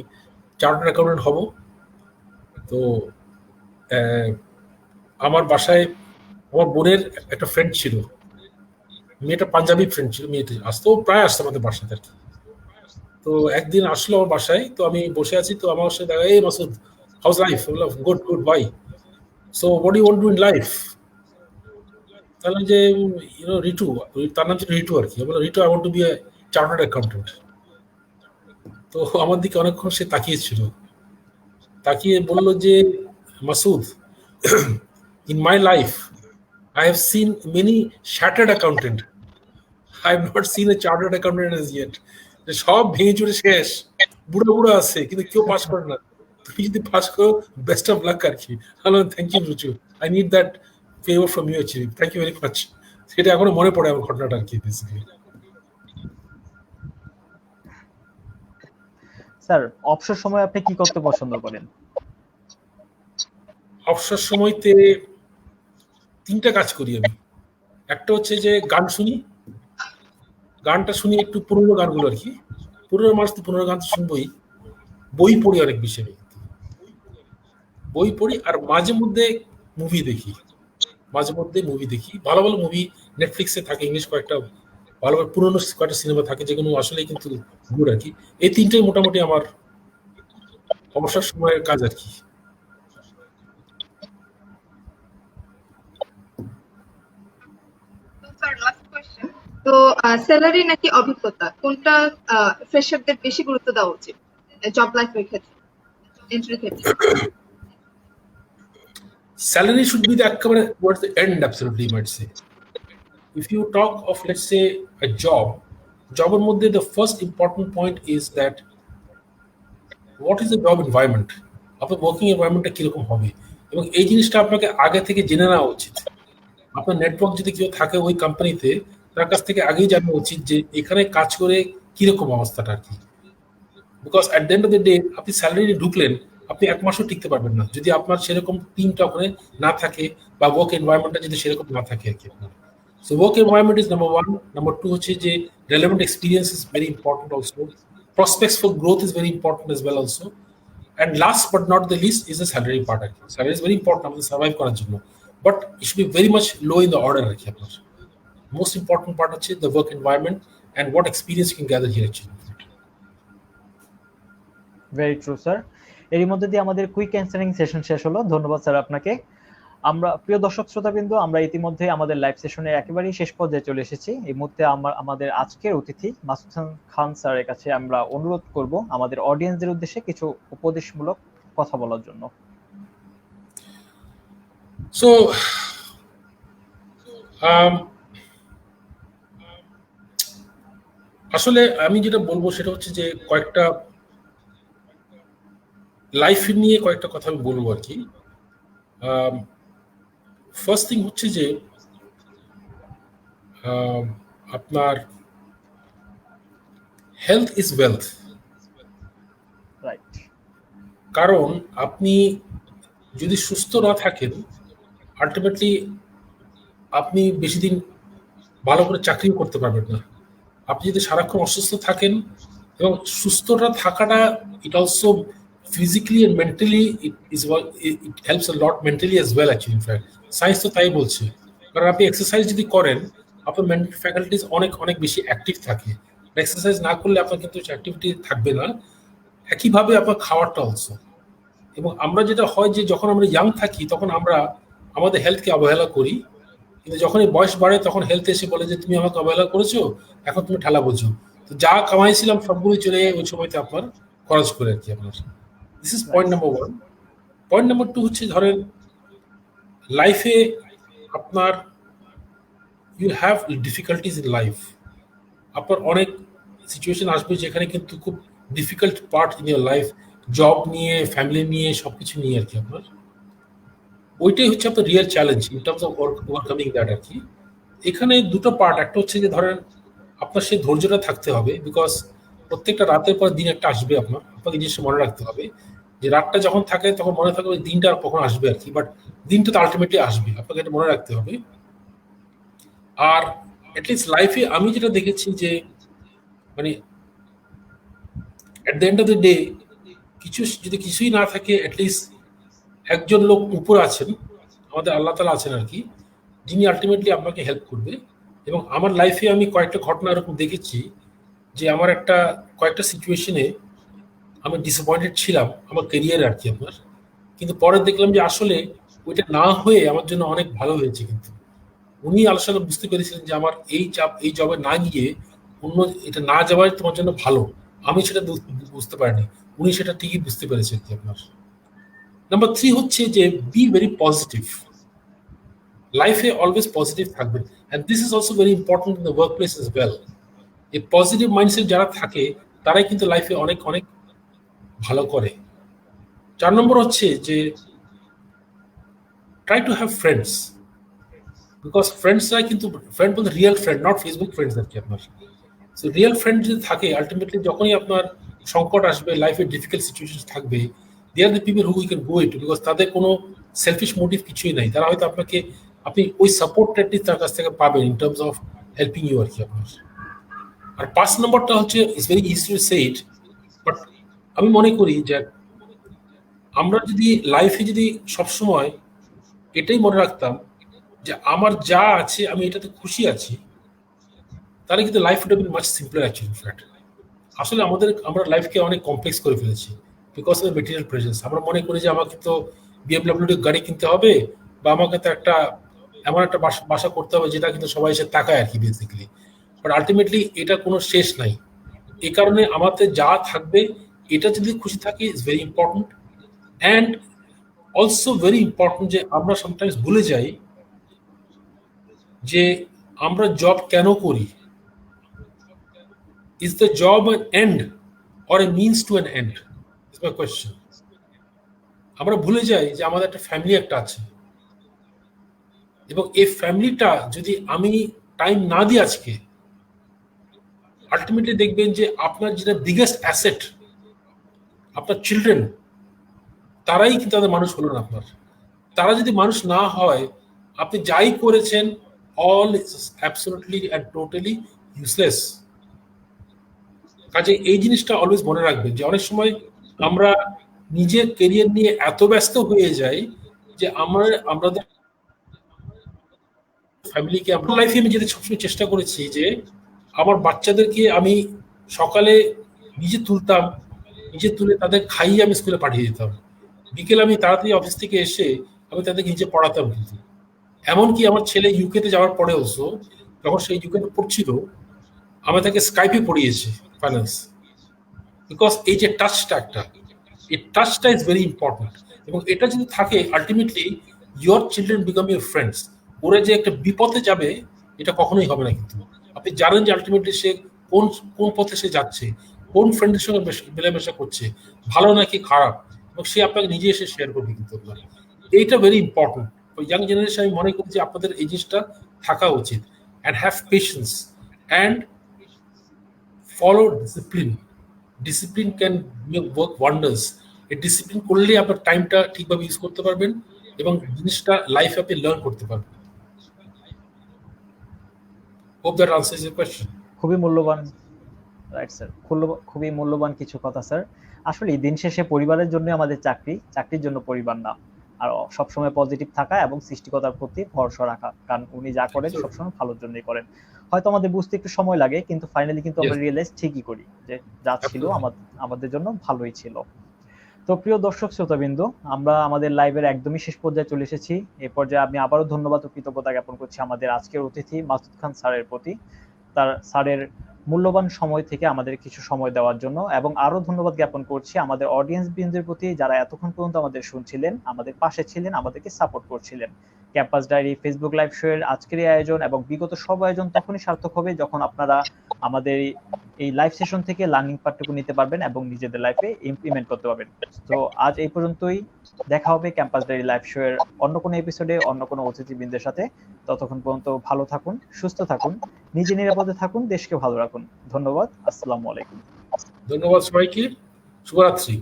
চার্টার্ড অ্যাকাউন্টেন্ট হব, তো আমার বাসায় আমার বোনের একটা ফ্রেন্ড ছিল, মেয়েটা পাঞ্জাবি ফ্রেন্ড ছিল, মেয়েটা আসতো, প্রায় আসতো আমাদের বাসাতে আর কি। তো একদিন আসলো আমার বাসায়, তো আমি বসে আছি, তো আমার সাথে দেখা, এই মাসুদ, হাউস লাইফ? বললাম good good, bye. So what you want to do in life? তাহলে যে রিটু, তার নাম ছিল রিটু আর কি। বললাম Ritu, I want to be a chartered accountant. তো আমার দিকে অনেকক্ষণ সে তাকিয়েছিল, তাকিয়ে বলল যে Masud, in my life I have seen many shattered accountant. I have not seen a chartered accountant as yet. সব ভেঙে চুরে শেষ, বুড়ো বুড়ো আছে, কিন্তু কেউ পাস করে না। তুমি যদি পাস করো, বেস্ট অফ লাক আর কি। Thank you Ruchu, I need that favour from you actually, thank you very much. সেটা এখনো মনে পড়ে আমার ঘটনাটা আর কি। স্যার অবসর সময় আপনি কি করতে পছন্দ করেন? অবসর সময়তে 3টা কাজ করি আমি। একটা হচ্ছে যে গান শুনি, গানটা শুনি একটু পুরোনো গানগুলো আর কি। পুরোনো মানুষ তো পুরোনো গান তো শুনবই। বই পড়ি অনেক বেশি আমি, বই পড়ি। আর মাঝে মধ্যে মুভি দেখি, ভালো ভালো মুভি নেটফ্লিক্সে থাকে, ইংলিশ কয়েকটা ভালো ভালো পুরোনো কয়েকটা সিনেমা থাকে, যেগুলো আসলেই কিন্তু গুড আর কি। এই 3টাই মোটামুটি আমার অবসর সময়ের কাজ আর কি। তো স্যালারি নাকি অভিজ্ঞতা, কোনটা ফ্রেশারদের বেশি গুরুত্ব দেওয়া উচিত জব লাইফের ক্ষেত্রে, এন্ট্রি ক্ষেত্রে? Salary should be the একেবারে towards the end, absolutely, you might say. If you talk of, let's say, a জবের মধ্যে the first important point is that what is the job environment, আপনার ওয়ার্কিং এনভায়রনমেন্টটা কিরকম হবে, এবং এই জিনিসটা আপনাকে আগে থেকে জেনে নেওয়া উচিত। আপনার নেটওয়ার্ক যদি কেউ থাকে ওই কোম্পানিতে, তার কাছ থেকে আগেই জানা উচিত যে এখানে কাজ করে কিরকম অবস্থাটা আর কি। Because at the end of the day আপনি স্যালারি ঢুকলেন, আপনি 1 মাসও টিকতে পারবেন না যদি আপনার সেরকম টিমটা ওখানে না থাকে, বা ওয়ার্ক এনভায়রনমেন্টটা যদি সেরকম না থাকে আর কি। So work environment is number 1। Number 2 হচ্ছে যে relevant experience is very important also. prospects for growth is very important as well also. And last but not the least is the salary part. Salary is very important আমাদের সার্ভাইভ করার জন্য, but it should be very much low in the order আর কি আপনার। Most important part হচ্ছে the work environment and what experience you can gather here actually. Very true sir. এরই মধ্যে দিয়ে আমাদের কুইক অ্যান্সারিং সেশন শেষ হলো। ধন্যবাদ স্যার আপনাকে। আমরা প্রিয় দর্শক শ্রোতাবৃন্দ, আমরা ইতিমধ্যে আমাদের লাইভ সেশনের একেবারেই শেষ পর্যায়ে চলে এসেছি। এই মুহূর্তে আমাদের আজকের অতিথি মাসুদ খান স্যারের কাছে আমরা অনুরোধ করব আমাদের অডিয়েন্সদের উদ্দেশ্যে কিছু উপদেশমূলক কথা বলার জন্য। So আসলে আমি যেটা বলবো সেটা হচ্ছে যে কয়েকটা লাইফ নিয়ে কয়েকটা কথা আমি বলবো আর কি। ফার্স্ট থিং হচ্ছে যে আপনার হেলথ ইজ ওয়েলথ। রাইট। কারণ আপনি যদি সুস্থ না থাকেন আলটিমেটলি আপনি বেশি দিন ভালো করে চাকরিও করতে পারবেন না। আপনি যদি সারাক্ষণ অসুস্থ থাকেন, এবং সুস্থটা থাকাটা it also physically and mentally it helps a lot mentally as well actually. In fact science তো তাই বলছে। কারণ আপনি এক্সারসাইজ যদি করেন আপনার মেন্টাল ফ্যাকাল্টিজ অনেক অনেক বেশি অ্যাক্টিভ থাকে। এক্সারসাইজ না করলে আপনার কিন্তু অ্যাক্টিভিটি থাকবে না। একইভাবে আপনার খাওয়ারটা অলসো। এবং আমরা যেটা হয় যে যখন আমরা ইয়াং থাকি তখন আমরা আমাদের হেলথকে অবহেলা করি, কিন্তু যখন এই বয়স বাড়ে তখন হেলথ এসে বলে যে তুমি আমাকে অবহেলা করেছো, এখন তুমি ঠেলা বোঝো। তো যা কামাইছিলাম সবগুলোই চলে যায় ওই সময়তে আপনার খরচ করে আর কি আপনার। This is point number 1। Point number 2 হচ্ছে ধরেন লাইফে আপনার you have difficulties in life. আপনার অনেক সিচুয়েশন আসবে যেখানে কিন্তু খুব difficult part in your life, job নিয়ে, ফ্যামিলি নিয়ে, সবকিছু নিয়ে আর কি আপনার। ওইটাই হচ্ছে আপনার real challenge in terms of overcoming that আর কি। এখানে দুটো পার্ট, একটা হচ্ছে যে ধরেন আপনার সেই ধৈর্যটা থাকতে হবে, বিকজ প্রত্যেকটা রাতের পর দিন একটা আসবে আপনাকে জিনিসটা মনে রাখতে হবে যে রাতটা যখন থাকে তখন মনে থাকবে দিনটা কখন আসবে আর কি, বাট দিনটা তো আলটিমেটলি আসবে, আপনাকে এটা মনে রাখতে হবে। আর অ্যাটলিস্ট লাইফে আমি যেটা দেখেছি যে মানে at the end of the day যদি কিছুই না থাকে অ্যাটলিস্ট একজন লোক উপর আছেন, আমাদের আল্লাহ তাআলা আছেন আর কি, যিনি আলটিমেটলি আপনাকে হেল্প করবে। এবং আমার লাইফে আমি কয়েকটা ঘটনা এরকম দেখেছি যে আমার কয়েকটা সিচুয়েশনে আমি ডিসঅ্যাপয়েন্টেড ছিলাম আমার ক্যারিয়ারে আর কি আপনার, কিন্তু পরে দেখলাম যে আসলে ওইটা না হয়ে আমার জন্য অনেক ভালো হয়েছে। কিন্তু উনি আল্লাহ তাআলা বুঝতে পেরেছিলেন যে আমার এই জবে না গিয়ে অন্য এটা না যাওয়াই তোমার জন্য ভালো। আমি সেটা বুঝতে পারিনি, উনি সেটা ঠিকই বুঝতে পেরেছেন কি আপনার। নাম্বার 3 হচ্ছে যে বি ভেরি পজিটিভ। লাইফে অলওয়েজ পজিটিভ থাকবেন, and this is also very important in the work place as well. এই পজিটিভ মাইন্ডসেট যারা থাকে তারাই কিন্তু লাইফে অনেক অনেক ভালো করে। 4 নম্বর হচ্ছে যে try to have friends, because ফ্রেন্ডসরাই কিন্তু ফ্রেন্ড বলতে real friend, not Facebook friends আর কি আপনার। সো রিয়েল ফ্রেন্ড যদি থাকে আলটিমেটলি যখনই আপনার সংকট আসবে, লাইফে ডিফিকাল্ট সিচুয়েশন থাকবে, they are the people who can go it, because তাদের কোনো সেলফিশ মোটিভ কিছুই নাই। তারা হয়তো আপনি ওই সাপোর্টটা তার কাছ থেকে পাবেন in terms of helping you আর কি আপনার। আর 5 নম্বরটা হচ্ছে it's very easy to say it, but আমি মনে করি যে আমরা যদি লাইফে যদি সবসময় এটাই মনে রাখতাম যে আমার যা আছে আমি এটাতে খুশি আছি, তাহলে কিন্তু life would have been much simpler actually. Fact আসলে আমরা লাইফকে অনেক কমপ্লেক্স করে ফেলেছি বিকজ অফ মেটেরিয়াল প্রেজেন্স। আমরা মনে করি যে আমাকে তো BMW গাড়ি কিনতে হবে, বা আমাকে তো এমন একটা বাসা করতে হবে যেটা কিন্তু সবাই এসে তাকায় আর কি বেসিক্যালি। বাট আলটিমেটলি এটা কোনো শেষ নাই। এই কারণে আমাদের যা থাকবে এটা যদি খুশি থাকি is very important. And also very important যে আমরা সামটাইমস ভুলে যাই যে আমরা জব কেন করি। Is the job an end or a means to an end? Is my question. আমরা ভুলে যাই যে আমাদের একটা ফ্যামিলি আছে, এবং এই ফ্যামিলিটা যদি আমি টাইম না দিই আজকে, আলটিমেটলি দেখবেন যে আপনার যেটা বিগেস্ট অ্যাসেট আপনার চিলড্রেন, তারাই কিন্তু তাদের মানুষ হলো না আপনার। তারা যদি মানুষ না হয় আপনি যাই করেছেন all is absolutely and totally useless. কাজে এই জিনিসটা অলওয়েজ মনে রাখবেন যে অনেক সময় আমরা নিজের কেরিয়ার নিয়ে এত ব্যস্ত হয়ে যাই যে আমাদের ফ্যামিলিকে আমার লাইফে আমি যেটা সবসময় চেষ্টা করেছি যে আমার বাচ্চাদেরকে আমি সকালে নিজে তুলতাম, নিজে তুলে তাদের খাইয়ে আমি স্কুলে পাঠিয়ে দিতাম, বিকেলে আমি তাড়াতাড়ি অফিস থেকে এসে আমি তাদেরকে নিচে পড়াতাম। কিন্তু এমনকি আমার ছেলে ইউকেতে যাওয়ার পরে অবশ্য যখন সেই ইউকেতে পড়ছিল আমি তাকে স্কাইপে পড়িয়েছি ফাইন্যান্স, বিকজ এই যে টাচটা একটা, এই টাচটা ইজ ভেরি ইম্পর্টেন্ট। এবং এটা যদি থাকে ultimately your children become your friends. ওরা যে একটা বিপদে যাবে এটা কখনোই হবে না। কিন্তু আপনি জানেন যে আলটিমেটলি সে কোন কোন পথে সে যাচ্ছে, কোন ফ্রেন্ডের সঙ্গে মেলামেশা করছে, ভালো নাকি খারাপ, এবং সে আপনাকে নিজে এসে শেয়ার করবে। কিন্তু এইটা ভেরি ইম্পর্টেন্ট। ইয়াং জেনারেশন আমি মনে করি যে আপনাদের এই জিনিসটা থাকা উচিত। And have patience and follow discipline. Discipline can work wonders. এই ডিসিপ্লিন করলেই আপনার টাইমটা ঠিকভাবে ইউজ করতে পারবেন এবং জিনিসটা লাইফে আপনি লার্ন করতে পারবেন। Hope that answers your question. খুবই মূল্যবান, রাইট স্যার, খুবই মূল্যবান কিছু কথা স্যার। আসলে দিন শেষে পরিবারের জন্য আমাদের চাকরির জন্য পরিবার না। আর সবসময় পজিটিভ থাকা এবং সৃষ্টিকতার প্রতি ভরসা রাখা, কারণ উনি যা করেন সবসময় ভালোর জন্যই করেন। হয়তো আমাদের বুঝতে একটু সময় লাগে, কিন্তু ফাইনালি কিন্তু আমরা রিয়েলাইজ ঠিকই করি যে যা ছিল আমাদের জন্য ভালোই ছিল। তো প্রিয় দর্শক শ্রোতাবৃন্দ, আমরা আমাদের লাইভের একদমই শেষ পর্যায়ে চলে এসেছি। এই পর্যায়ে আমি আবারও ধন্যবাদ ও কৃতজ্ঞতা জ্ঞাপন করছি আমাদের আজকের অতিথি মাসুদ খান স্যারের প্রতি, তার স্যারের মূল্যবান সময় থেকে আমাদের কিছু সময় দেওয়ার জন্য। এবং আরো ধন্যবাদ জ্ঞাপন করছি আমাদের অডিয়েন্স বৃন্দের প্রতি, যারা এতক্ষণ পর্যন্ত আমাদের শুনছিলেন, আমাদের পাশে ছিলেন, আমাদেরকে সাপোর্ট করছিলেন। Campus diary Facebook live show এর আজকের এই আয়োজন এবং বিগত সব আয়োজন তখনই সার্থক হবে যখন আপনারা আমাদের এই লাইভ সেশন থেকে লার্নিং পার্টটুকু নিতে পারবেন এবং নিজেদের লাইফে ইমপ্লিমেন্ট করতে পারবেন। তো আজ এই পর্যন্তই, দেখা হবে ক্যাম্পাস ডায়েরি লাইভ শো এর অন্য কোনো এপিসোডে অন্য কোনো অতিথিবৃন্দের সাথে। ততক্ষণ পর্যন্ত ভালো থাকুন, সুস্থ থাকুন, নিজে নিরাপদে থাকুন, দেশকে ভালো রাখুন। ধন্যবাদ, আসসালামু আলাইকুম। ধন্যবাদ সবাইকে, শুভরাত্রি।